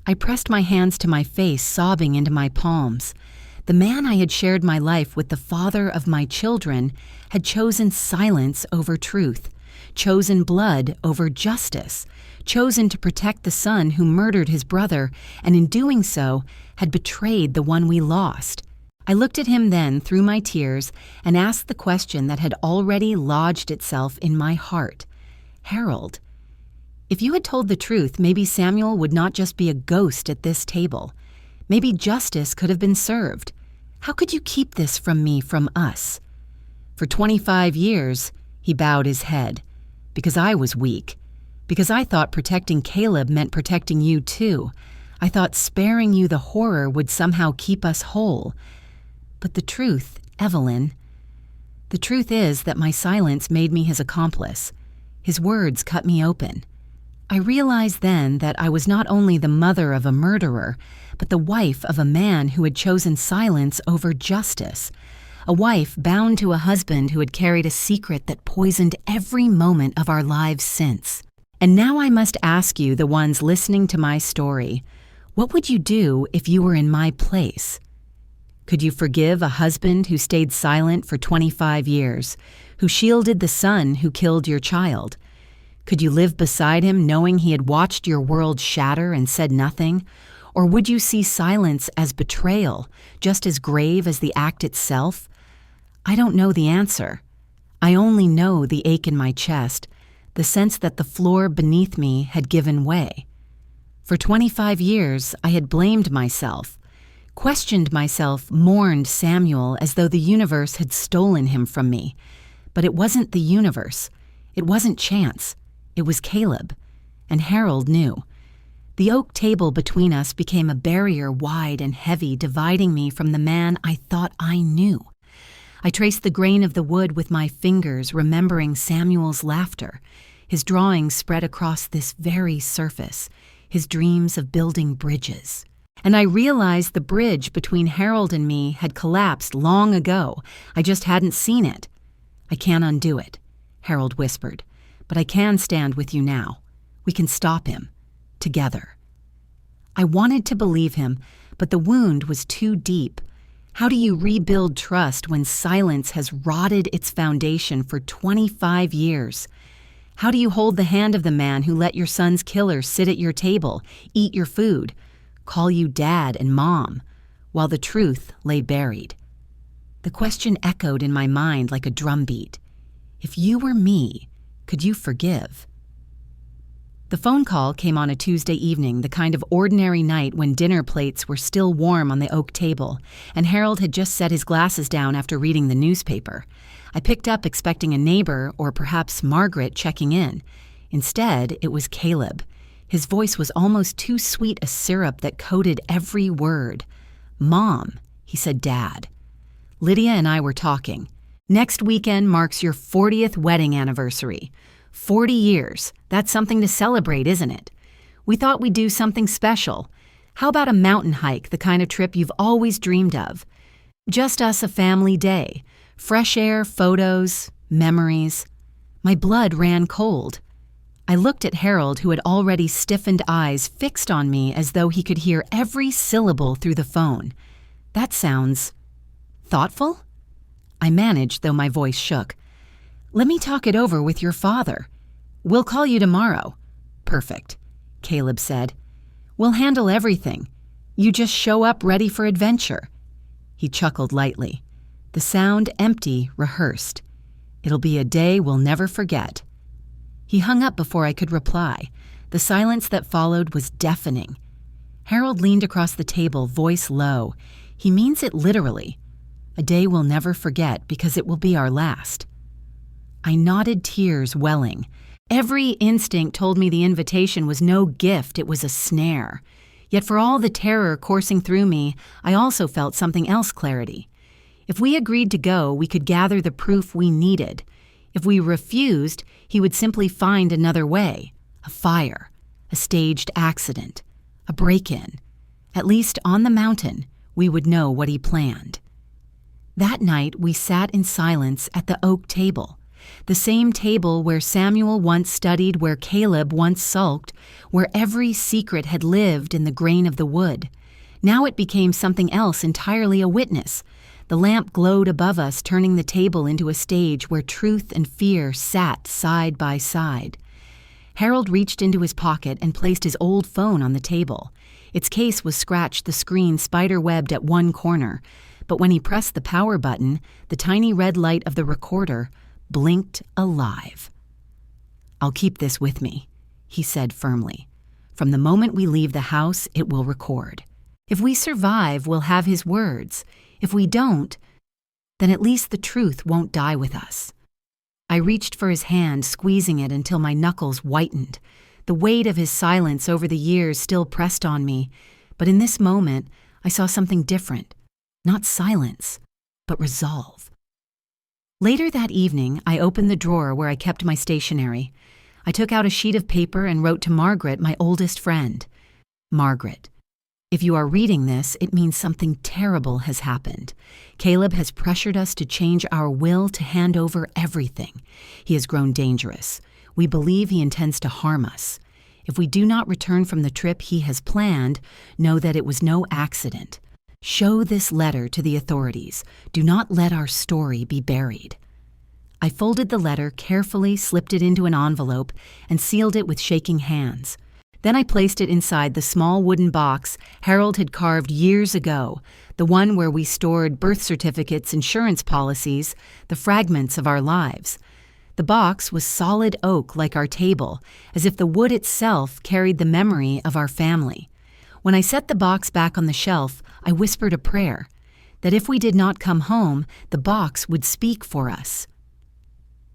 I pressed my hands to my face, sobbing into my palms. The man I had shared my life with, the father of my children, had chosen silence over truth, chosen blood over justice, chosen to protect the son who murdered his brother, and in doing so, had betrayed the one we lost. I looked at him then through my tears and asked the question that had already lodged itself in my heart. Harold, if you had told the truth, maybe Samuel would not just be a ghost at this table. Maybe justice could have been served. How could you keep this from me, from us? For 25 years, he bowed his head, because I was weak, because I thought protecting Caleb meant protecting you too. I thought sparing you the horror would somehow keep us whole. But the truth, Evelyn, the truth is that my silence made me his accomplice. His words cut me open. I realized then that I was not only the mother of a murderer, but the wife of a man who had chosen silence over justice, a wife bound to a husband who had carried a secret that poisoned every moment of our lives since. And now I must ask you, the ones listening to my story, what would you do if you were in my place? Could you forgive a husband who stayed silent for 25 years, who shielded the son who killed your child? Could you live beside him knowing he had watched your world shatter and said nothing? Or would you see silence as betrayal, just as grave as the act itself? I don't know the answer. I only know the ache in my chest, the sense that the floor beneath me had given way. For 25 years, I had blamed myself, questioned myself, mourned Samuel as though the universe had stolen him from me. But it wasn't the universe. It wasn't chance. It was Caleb, and Harold knew. The oak table between us became a barrier wide and heavy, dividing me from the man I thought I knew. I traced the grain of the wood with my fingers, remembering Samuel's laughter, his drawings spread across this very surface, his dreams of building bridges. And I realized the bridge between Harold and me had collapsed long ago. I just hadn't seen it. "I can't undo it," Harold whispered. "But I can stand with you now. We can stop him. Together." I wanted to believe him, but the wound was too deep. How do you rebuild trust when silence has rotted its foundation for 25 years? How do you hold the hand of the man who let your son's killer sit at your table, eat your food, call you dad and mom, while the truth lay buried? The question echoed in my mind like a drumbeat. If you were me, could you forgive? The phone call came on a Tuesday evening, the kind of ordinary night when dinner plates were still warm on the oak table, and Harold had just set his glasses down after reading the newspaper. I picked up expecting a neighbor or perhaps Margaret checking in. Instead, it was Caleb. His voice was almost too sweet a syrup that coated every word. "Mom," he said, "Dad." Lydia and I were talking. "Next weekend marks your 40th wedding anniversary. 40 years. That's something to celebrate, isn't it? We thought we'd do something special. How about a mountain hike, the kind of trip you've always dreamed of? Just us, a family day. Fresh air, photos, memories." My blood ran cold. I looked at Harold, who had already stiffened eyes fixed on me as though he could hear every syllable through the phone. "That sounds thoughtful?" I managed, though my voice shook. "Let me talk it over with your father. We'll call you tomorrow." "Perfect," Caleb said. "We'll handle everything. You just show up ready for adventure." He chuckled lightly. The sound empty, rehearsed. "It'll be a day we'll never forget." He hung up before I could reply. The silence that followed was deafening. Harold leaned across the table, voice low. "He means it literally. A day we'll never forget because it will be our last." I nodded, tears welling. Every instinct told me the invitation was no gift, it was a snare. Yet for all the terror coursing through me, I also felt something else clarity. If we agreed to go, we could gather the proof we needed. If we refused, he would simply find another way. A fire, a staged accident, a break-in. At least on the mountain, we would know what he planned. That night, we sat in silence at the oak table. The same table where Samuel once studied, where Caleb once sulked, where every secret had lived in the grain of the wood. Now it became something else entirely, a witness. The lamp glowed above us, turning the table into a stage where truth and fear sat side by side. Harold reached into his pocket and placed his old phone on the table. Its case was scratched, the screen spider-webbed at one corner, but when he pressed the power button, the tiny red light of the recorder blinked alive. "I'll keep this with me," he said firmly. "From the moment we leave the house, it will record. If we survive, we'll have his words. If we don't, then at least the truth won't die with us." I reached for his hand, squeezing it until my knuckles whitened. The weight of his silence over the years still pressed on me, but in this moment, I saw something different. Not silence, but resolve. Later that evening, I opened the drawer where I kept my stationery. I took out a sheet of paper and wrote to Margaret, my oldest friend. "Margaret, if you are reading this, it means something terrible has happened. Caleb has pressured us to change our will to hand over everything. He has grown dangerous. We believe he intends to harm us. If we do not return from the trip he has planned, know that it was no accident. Show this letter to the authorities. Do not let our story be buried." I folded the letter carefully, slipped it into an envelope, and sealed it with shaking hands. Then I placed it inside the small wooden box Harold had carved years ago, the one where we stored birth certificates, insurance policies, the fragments of our lives. The box was solid oak like our table, as if the wood itself carried the memory of our family. When I set the box back on the shelf, I whispered a prayer, that if we did not come home, the box would speak for us.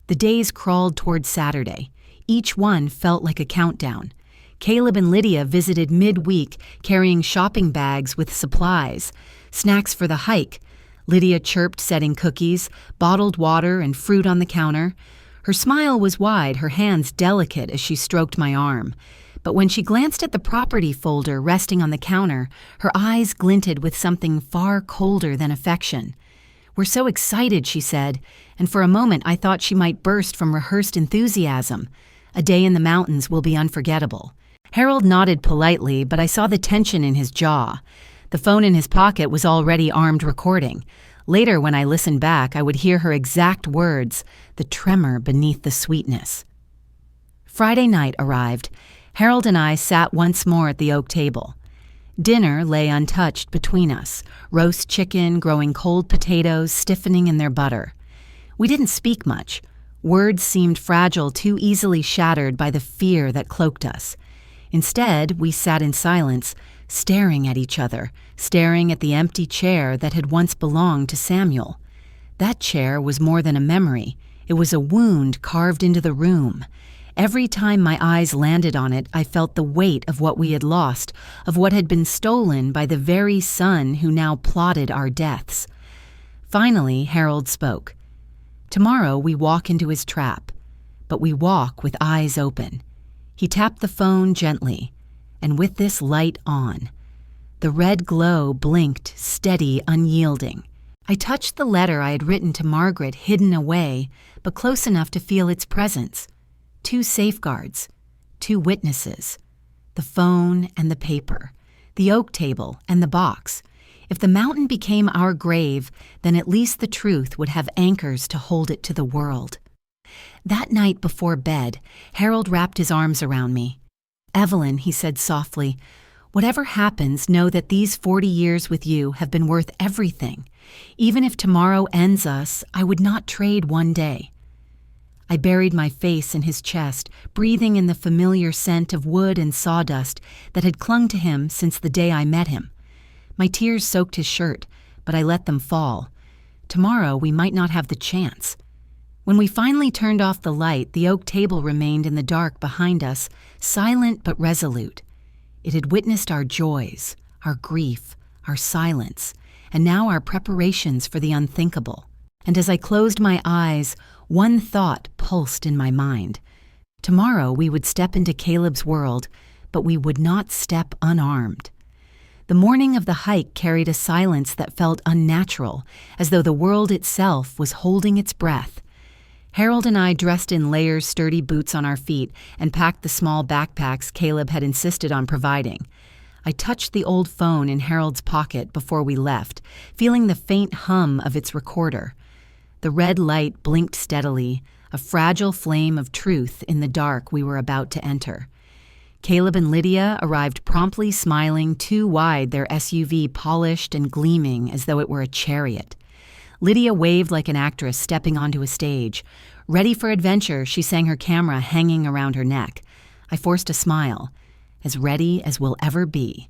The days crawled toward Saturday. Each one felt like a countdown. Caleb and Lydia visited midweek, carrying shopping bags with supplies, snacks for the hike. Lydia chirped, setting cookies, bottled water, and fruit on the counter. Her smile was wide, her hands delicate as she stroked my arm. But when she glanced at the property folder resting on the counter, her eyes glinted with something far colder than affection. "We're so excited," she said, and for a moment I thought she might burst from rehearsed enthusiasm. A day in the mountains will be unforgettable. Harold nodded politely, but I saw the tension in his jaw. The phone in his pocket was already armed recording. Later, when I listened back, I would hear her exact words, the tremor beneath the sweetness. Friday night arrived. Harold and I sat once more at the oak table. Dinner lay untouched between us, roast chicken, growing cold potatoes, stiffening in their butter. We didn't speak much. Words seemed fragile, too easily shattered by the fear that cloaked us. Instead, we sat in silence, staring at each other, staring at the empty chair that had once belonged to Samuel. That chair was more than a memory. It was a wound carved into the room. Every time my eyes landed on it, I felt the weight of what we had lost, of what had been stolen by the very son who now plotted our deaths. Finally, Harold spoke. Tomorrow we walk into his trap, but we walk with eyes open. He tapped the phone gently, and with this light on, the red glow blinked, steady, unyielding. I touched the letter I had written to Margaret, hidden away, but close enough to feel its presence. 2 safeguards, 2 witnesses, the phone and the paper, the oak table and the box. If the mountain became our grave, then at least the truth would have anchors to hold it to the world. That night before bed, Harold wrapped his arms around me. "Evelyn," he said softly, "whatever happens, know that these 40 years with you have been worth everything. Even if tomorrow ends us, I would not trade one day." I buried my face in his chest, breathing in the familiar scent of wood and sawdust that had clung to him since the day I met him. My tears soaked his shirt, but I let them fall. Tomorrow we might not have the chance. When we finally turned off the light, the oak table remained in the dark behind us, silent but resolute. It had witnessed our joys, our grief, our silence, and now our preparations for the unthinkable. And as I closed my eyes, one thought pulsed in my mind. Tomorrow we would step into Caleb's world, but we would not step unarmed. The morning of the hike carried a silence that felt unnatural, as though the world itself was holding its breath. Harold and I dressed in layers, sturdy boots on our feet, and packed the small backpacks Caleb had insisted on providing. I touched the old phone in Harold's pocket before we left, feeling the faint hum of its recorder. The red light blinked steadily, a fragile flame of truth in the dark we were about to enter. Caleb and Lydia arrived promptly, smiling too wide, their SUV polished and gleaming as though it were a chariot. Lydia waved like an actress stepping onto a stage. Ready for adventure, she sang, her camera hanging around her neck. I forced a smile, as ready as we'll ever be.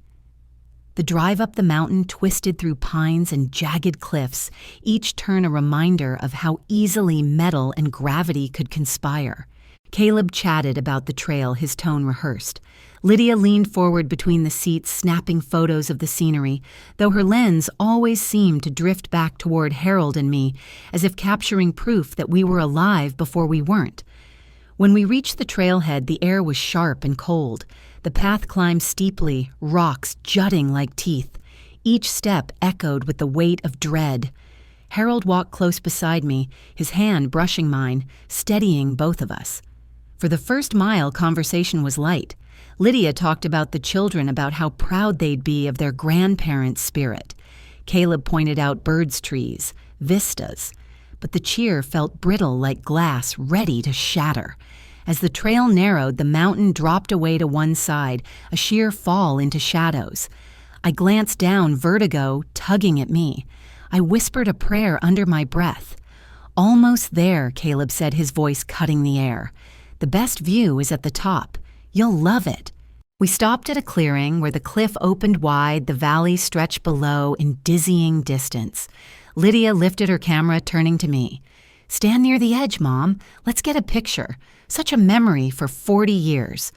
The drive up the mountain twisted through pines and jagged cliffs, each turn a reminder of how easily metal and gravity could conspire. Caleb chatted about the trail, his tone rehearsed. Lydia leaned forward between the seats, snapping photos of the scenery, though her lens always seemed to drift back toward Harold and me, as if capturing proof that we were alive before we weren't. When we reached the trailhead, the air was sharp and cold. The path climbed steeply, rocks jutting like teeth. Each step echoed with the weight of dread. Harold walked close beside me, his hand brushing mine, steadying both of us. For the first mile, conversation was light. Lydia talked about the children, about how proud they'd be of their grandparents' spirit. Caleb pointed out birds' trees, vistas. But the cheer felt brittle like glass, ready to shatter. As the trail narrowed, the mountain dropped away to one side, a sheer fall into shadows. I glanced down, vertigo tugging at me. I whispered a prayer under my breath. "Almost there," Caleb said, his voice cutting the air. "The best view is at the top. You'll love it." We stopped at a clearing where the cliff opened wide, the valley stretched below in dizzying distance. Lydia lifted her camera, turning to me. "Stand near the edge, Mom. Let's get a picture. Such a memory for 40 years.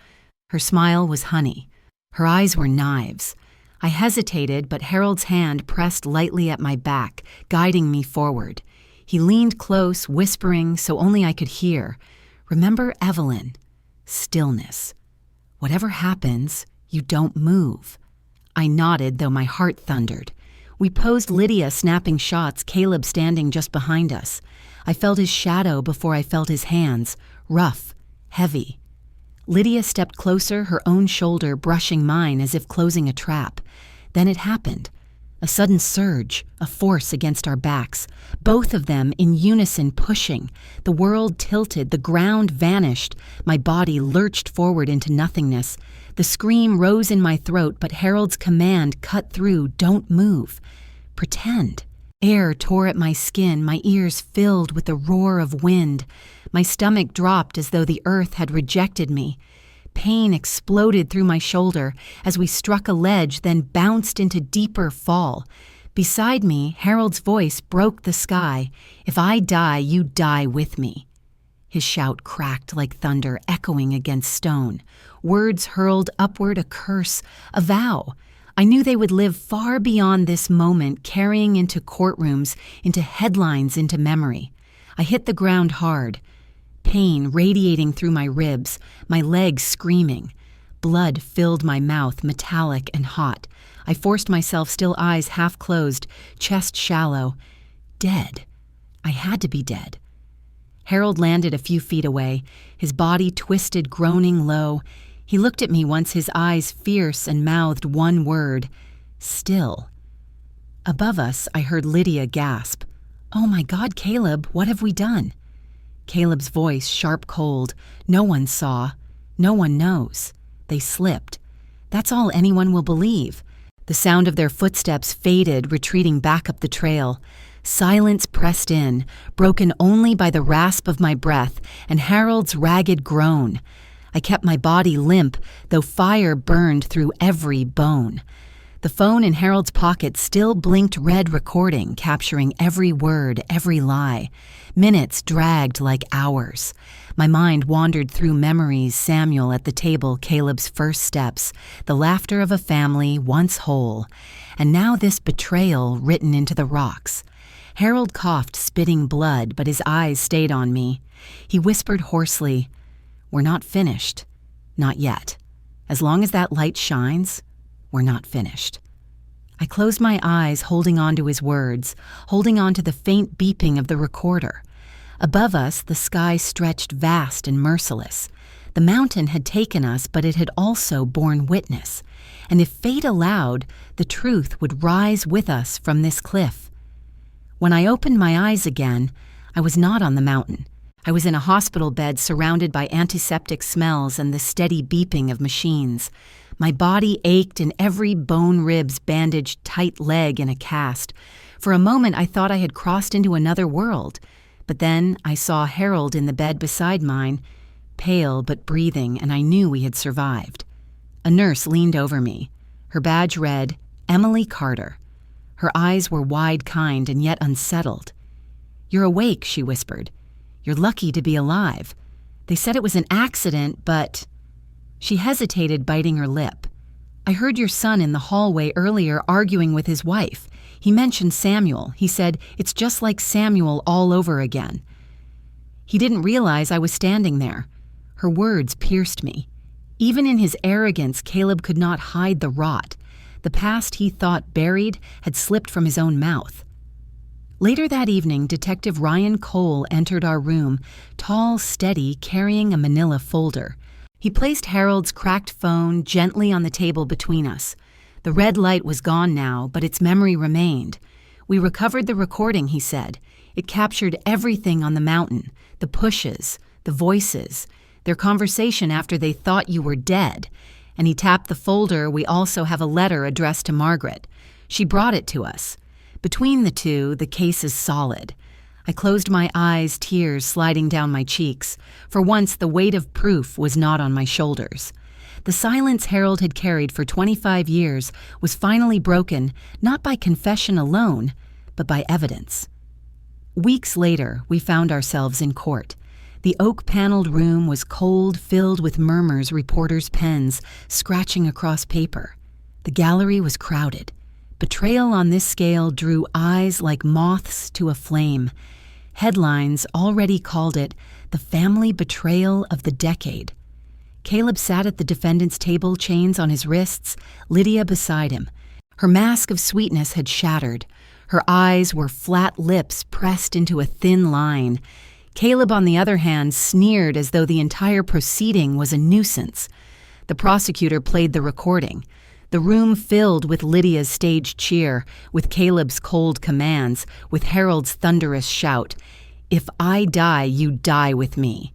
Her smile was honey. Her eyes were knives. I hesitated, but Harold's hand pressed lightly at my back, guiding me forward. He leaned close, whispering so only I could hear. "Remember Evelyn. Stillness. Whatever happens, you don't move." I nodded, though my heart thundered. We posed, Lydia snapping shots, Caleb standing just behind us. I felt his shadow before I felt his hands, rough, heavy. Lydia stepped closer, her own shoulder brushing mine as if closing a trap. Then it happened. A sudden surge, a force against our backs, both of them in unison pushing. The world tilted, the ground vanished. My body lurched forward into nothingness. The scream rose in my throat, but Harold's command cut through, "Don't move. Pretend." Air tore at my skin, my ears filled with the roar of wind. My stomach dropped as though the earth had rejected me. Pain exploded through my shoulder as we struck a ledge, then bounced into deeper fall. Beside me, Harold's voice broke the sky. "If I die, you die with me." His shout cracked like thunder, echoing against stone. Words hurled upward, a curse, a vow. I knew they would live far beyond this moment, carrying into courtrooms, into headlines, into memory. I hit the ground hard. Pain radiating through my ribs, my legs screaming. Blood filled my mouth, metallic and hot. I forced myself, still eyes half closed, chest shallow. Dead. I had to be dead. Harold landed a few feet away, his body twisted, groaning low. He looked at me once, his eyes fierce, and mouthed one word: still. Above us, I heard Lydia gasp. "Oh my God, Caleb, what have we done?" Caleb's voice, sharp cold. "No one saw. No one knows. They slipped. That's all anyone will believe." The sound of their footsteps faded, retreating back up the trail. Silence pressed in, broken only by the rasp of my breath and Harold's ragged groan. I kept my body limp, though fire burned through every bone. The phone in Harold's pocket still blinked red, recording, capturing every word, every lie. Minutes dragged like hours. My mind wandered through memories: Samuel at the table, Caleb's first steps, the laughter of a family once whole, and now this betrayal written into the rocks. Harold coughed, spitting blood, but his eyes stayed on me. He whispered hoarsely, "We're not finished. Not yet. As long as that light shines, we're not finished." I closed my eyes, holding on to his words, holding on to the faint beeping of the recorder. Above us, the sky stretched vast and merciless. The mountain had taken us, but it had also borne witness. And if fate allowed, the truth would rise with us from this cliff. When I opened my eyes again, I was not on the mountain. I was in a hospital bed surrounded by antiseptic smells and the steady beeping of machines. My body ached and every bone ribs bandaged, tight leg in a cast. For a moment I thought I had crossed into another world, but then I saw Harold in the bed beside mine, pale but breathing, and I knew we had survived. A nurse leaned over me. Her badge read, "Emily Carter." Her eyes were wide, kind, and yet unsettled. "You're awake," she whispered. "You're lucky to be alive. They said it was an accident, but—" She hesitated, biting her lip. "I heard your son in the hallway earlier arguing with his wife. He mentioned Samuel. He said, 'It's just like Samuel all over again.' He didn't realize I was standing there." Her words pierced me. Even in his arrogance, Caleb could not hide the rot. The past he thought buried had slipped from his own mouth. Later that evening, Detective Ryan Cole entered our room, tall, steady, carrying a manila folder. He placed Harold's cracked phone gently on the table between us. The red light was gone now, but its memory remained. "We recovered the recording," he said. "It captured everything on the mountain, the pushes, the voices, their conversation after they thought you were dead." And he tapped the folder. "We also have a letter addressed to Margaret. She brought it to us. Between the two, the case is solid." I closed my eyes, tears sliding down my cheeks. For once, the weight of proof was not on my shoulders. The silence Harold had carried for 25 years was finally broken, not by confession alone, but by evidence. Weeks later, we found ourselves in court. The oak-paneled room was cold, filled with murmurs, reporters' pens, scratching across paper. The gallery was crowded. Betrayal on this scale drew eyes like moths to a flame. Headlines already called it the family betrayal of the decade. Caleb sat at the defendant's table, chains on his wrists, Lydia beside him. Her mask of sweetness had shattered. Her eyes were flat lips pressed into a thin line. Caleb, on the other hand, sneered as though the entire proceeding was a nuisance. The prosecutor played the recording. The room filled with Lydia's staged cheer, with Caleb's cold commands, with Harold's thunderous shout, "If I die, you die with me."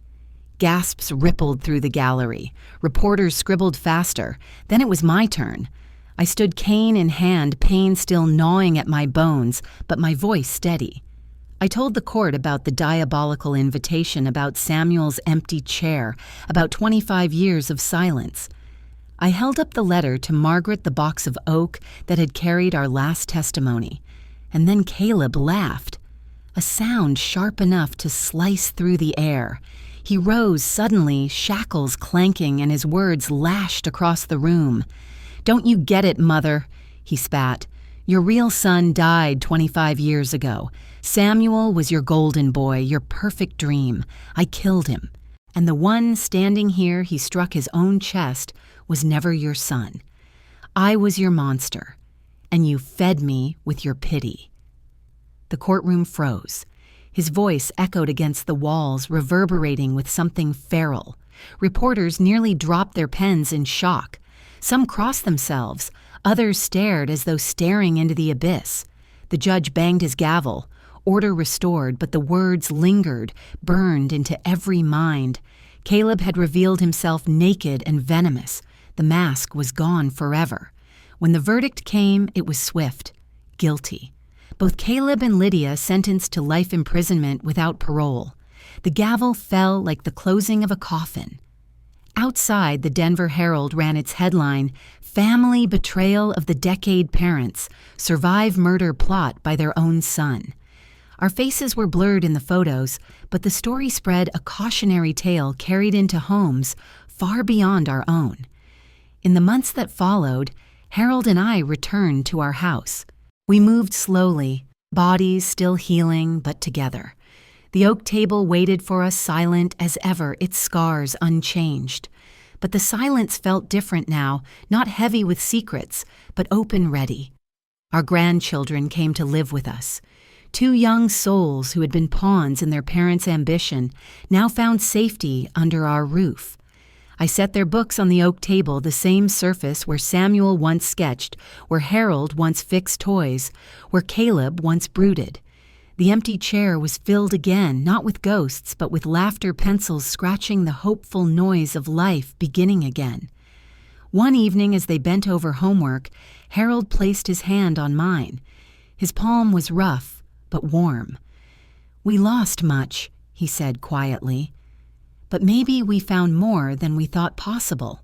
Gasps rippled through the gallery. Reporters scribbled faster. Then it was my turn. I stood cane in hand, pain still gnawing at my bones, but my voice steady. I told the court about the diabolical invitation, about Samuel's empty chair, about 25 years of silence. I held up the letter to Margaret, the box of oak that had carried our last testimony, and then Caleb laughed. A sound sharp enough to slice through the air. He rose suddenly, shackles clanking, and his words lashed across the room. "Don't you get it, Mother?" he spat. "Your real son died 25 years ago. Samuel was your golden boy, your perfect dream. I killed him. And the one standing here," he struck his own chest, "was never your son. I was your monster, and you fed me with your pity." The courtroom froze. His voice echoed against the walls, reverberating with something feral. Reporters nearly dropped their pens in shock. Some crossed themselves. Others stared as though staring into the abyss. The judge banged his gavel. Order restored, but the words lingered, burned into every mind. Caleb had revealed himself naked and venomous. The mask was gone forever. When the verdict came, it was swift. Guilty. Both Caleb and Lydia sentenced to life imprisonment without parole. The gavel fell like the closing of a coffin. Outside, the Denver Herald ran its headline, "Family Betrayal of the Decade Parents, Survive Murder Plot by Their Own Son." Our faces were blurred in the photos, but the story spread a cautionary tale carried into homes far beyond our own. In the months that followed, Harold and I returned to our house. We moved slowly, bodies still healing, but together. The oak table waited for us, silent as ever, its scars unchanged. But the silence felt different now, not heavy with secrets, but open-ready. Our grandchildren came to live with us. Two young souls who had been pawns in their parents' ambition now found safety under our roof. I set their books on the oak table, the same surface where Samuel once sketched, where Harold once fixed toys, where Caleb once brooded. The empty chair was filled again, not with ghosts, but with laughter pencils scratching the hopeful noise of life beginning again. One evening, as they bent over homework, Harold placed his hand on mine. His palm was rough, but warm. "We lost much," he said quietly. "But maybe we found more than we thought possible."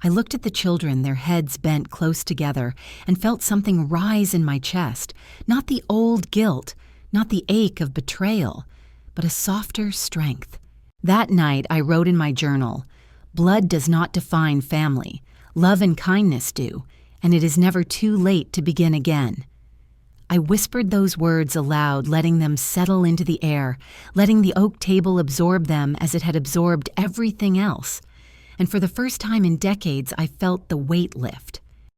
I looked at the children, their heads bent close together, and felt something rise in my chest, not the old guilt, not the ache of betrayal, but a softer strength. That night I wrote in my journal, "Blood does not define family. Love and kindness do, and it is never too late to begin again." I whispered those words aloud, letting them settle into the air, letting the oak table absorb them as it had absorbed everything else. And for the first time in decades, I felt the weight lift.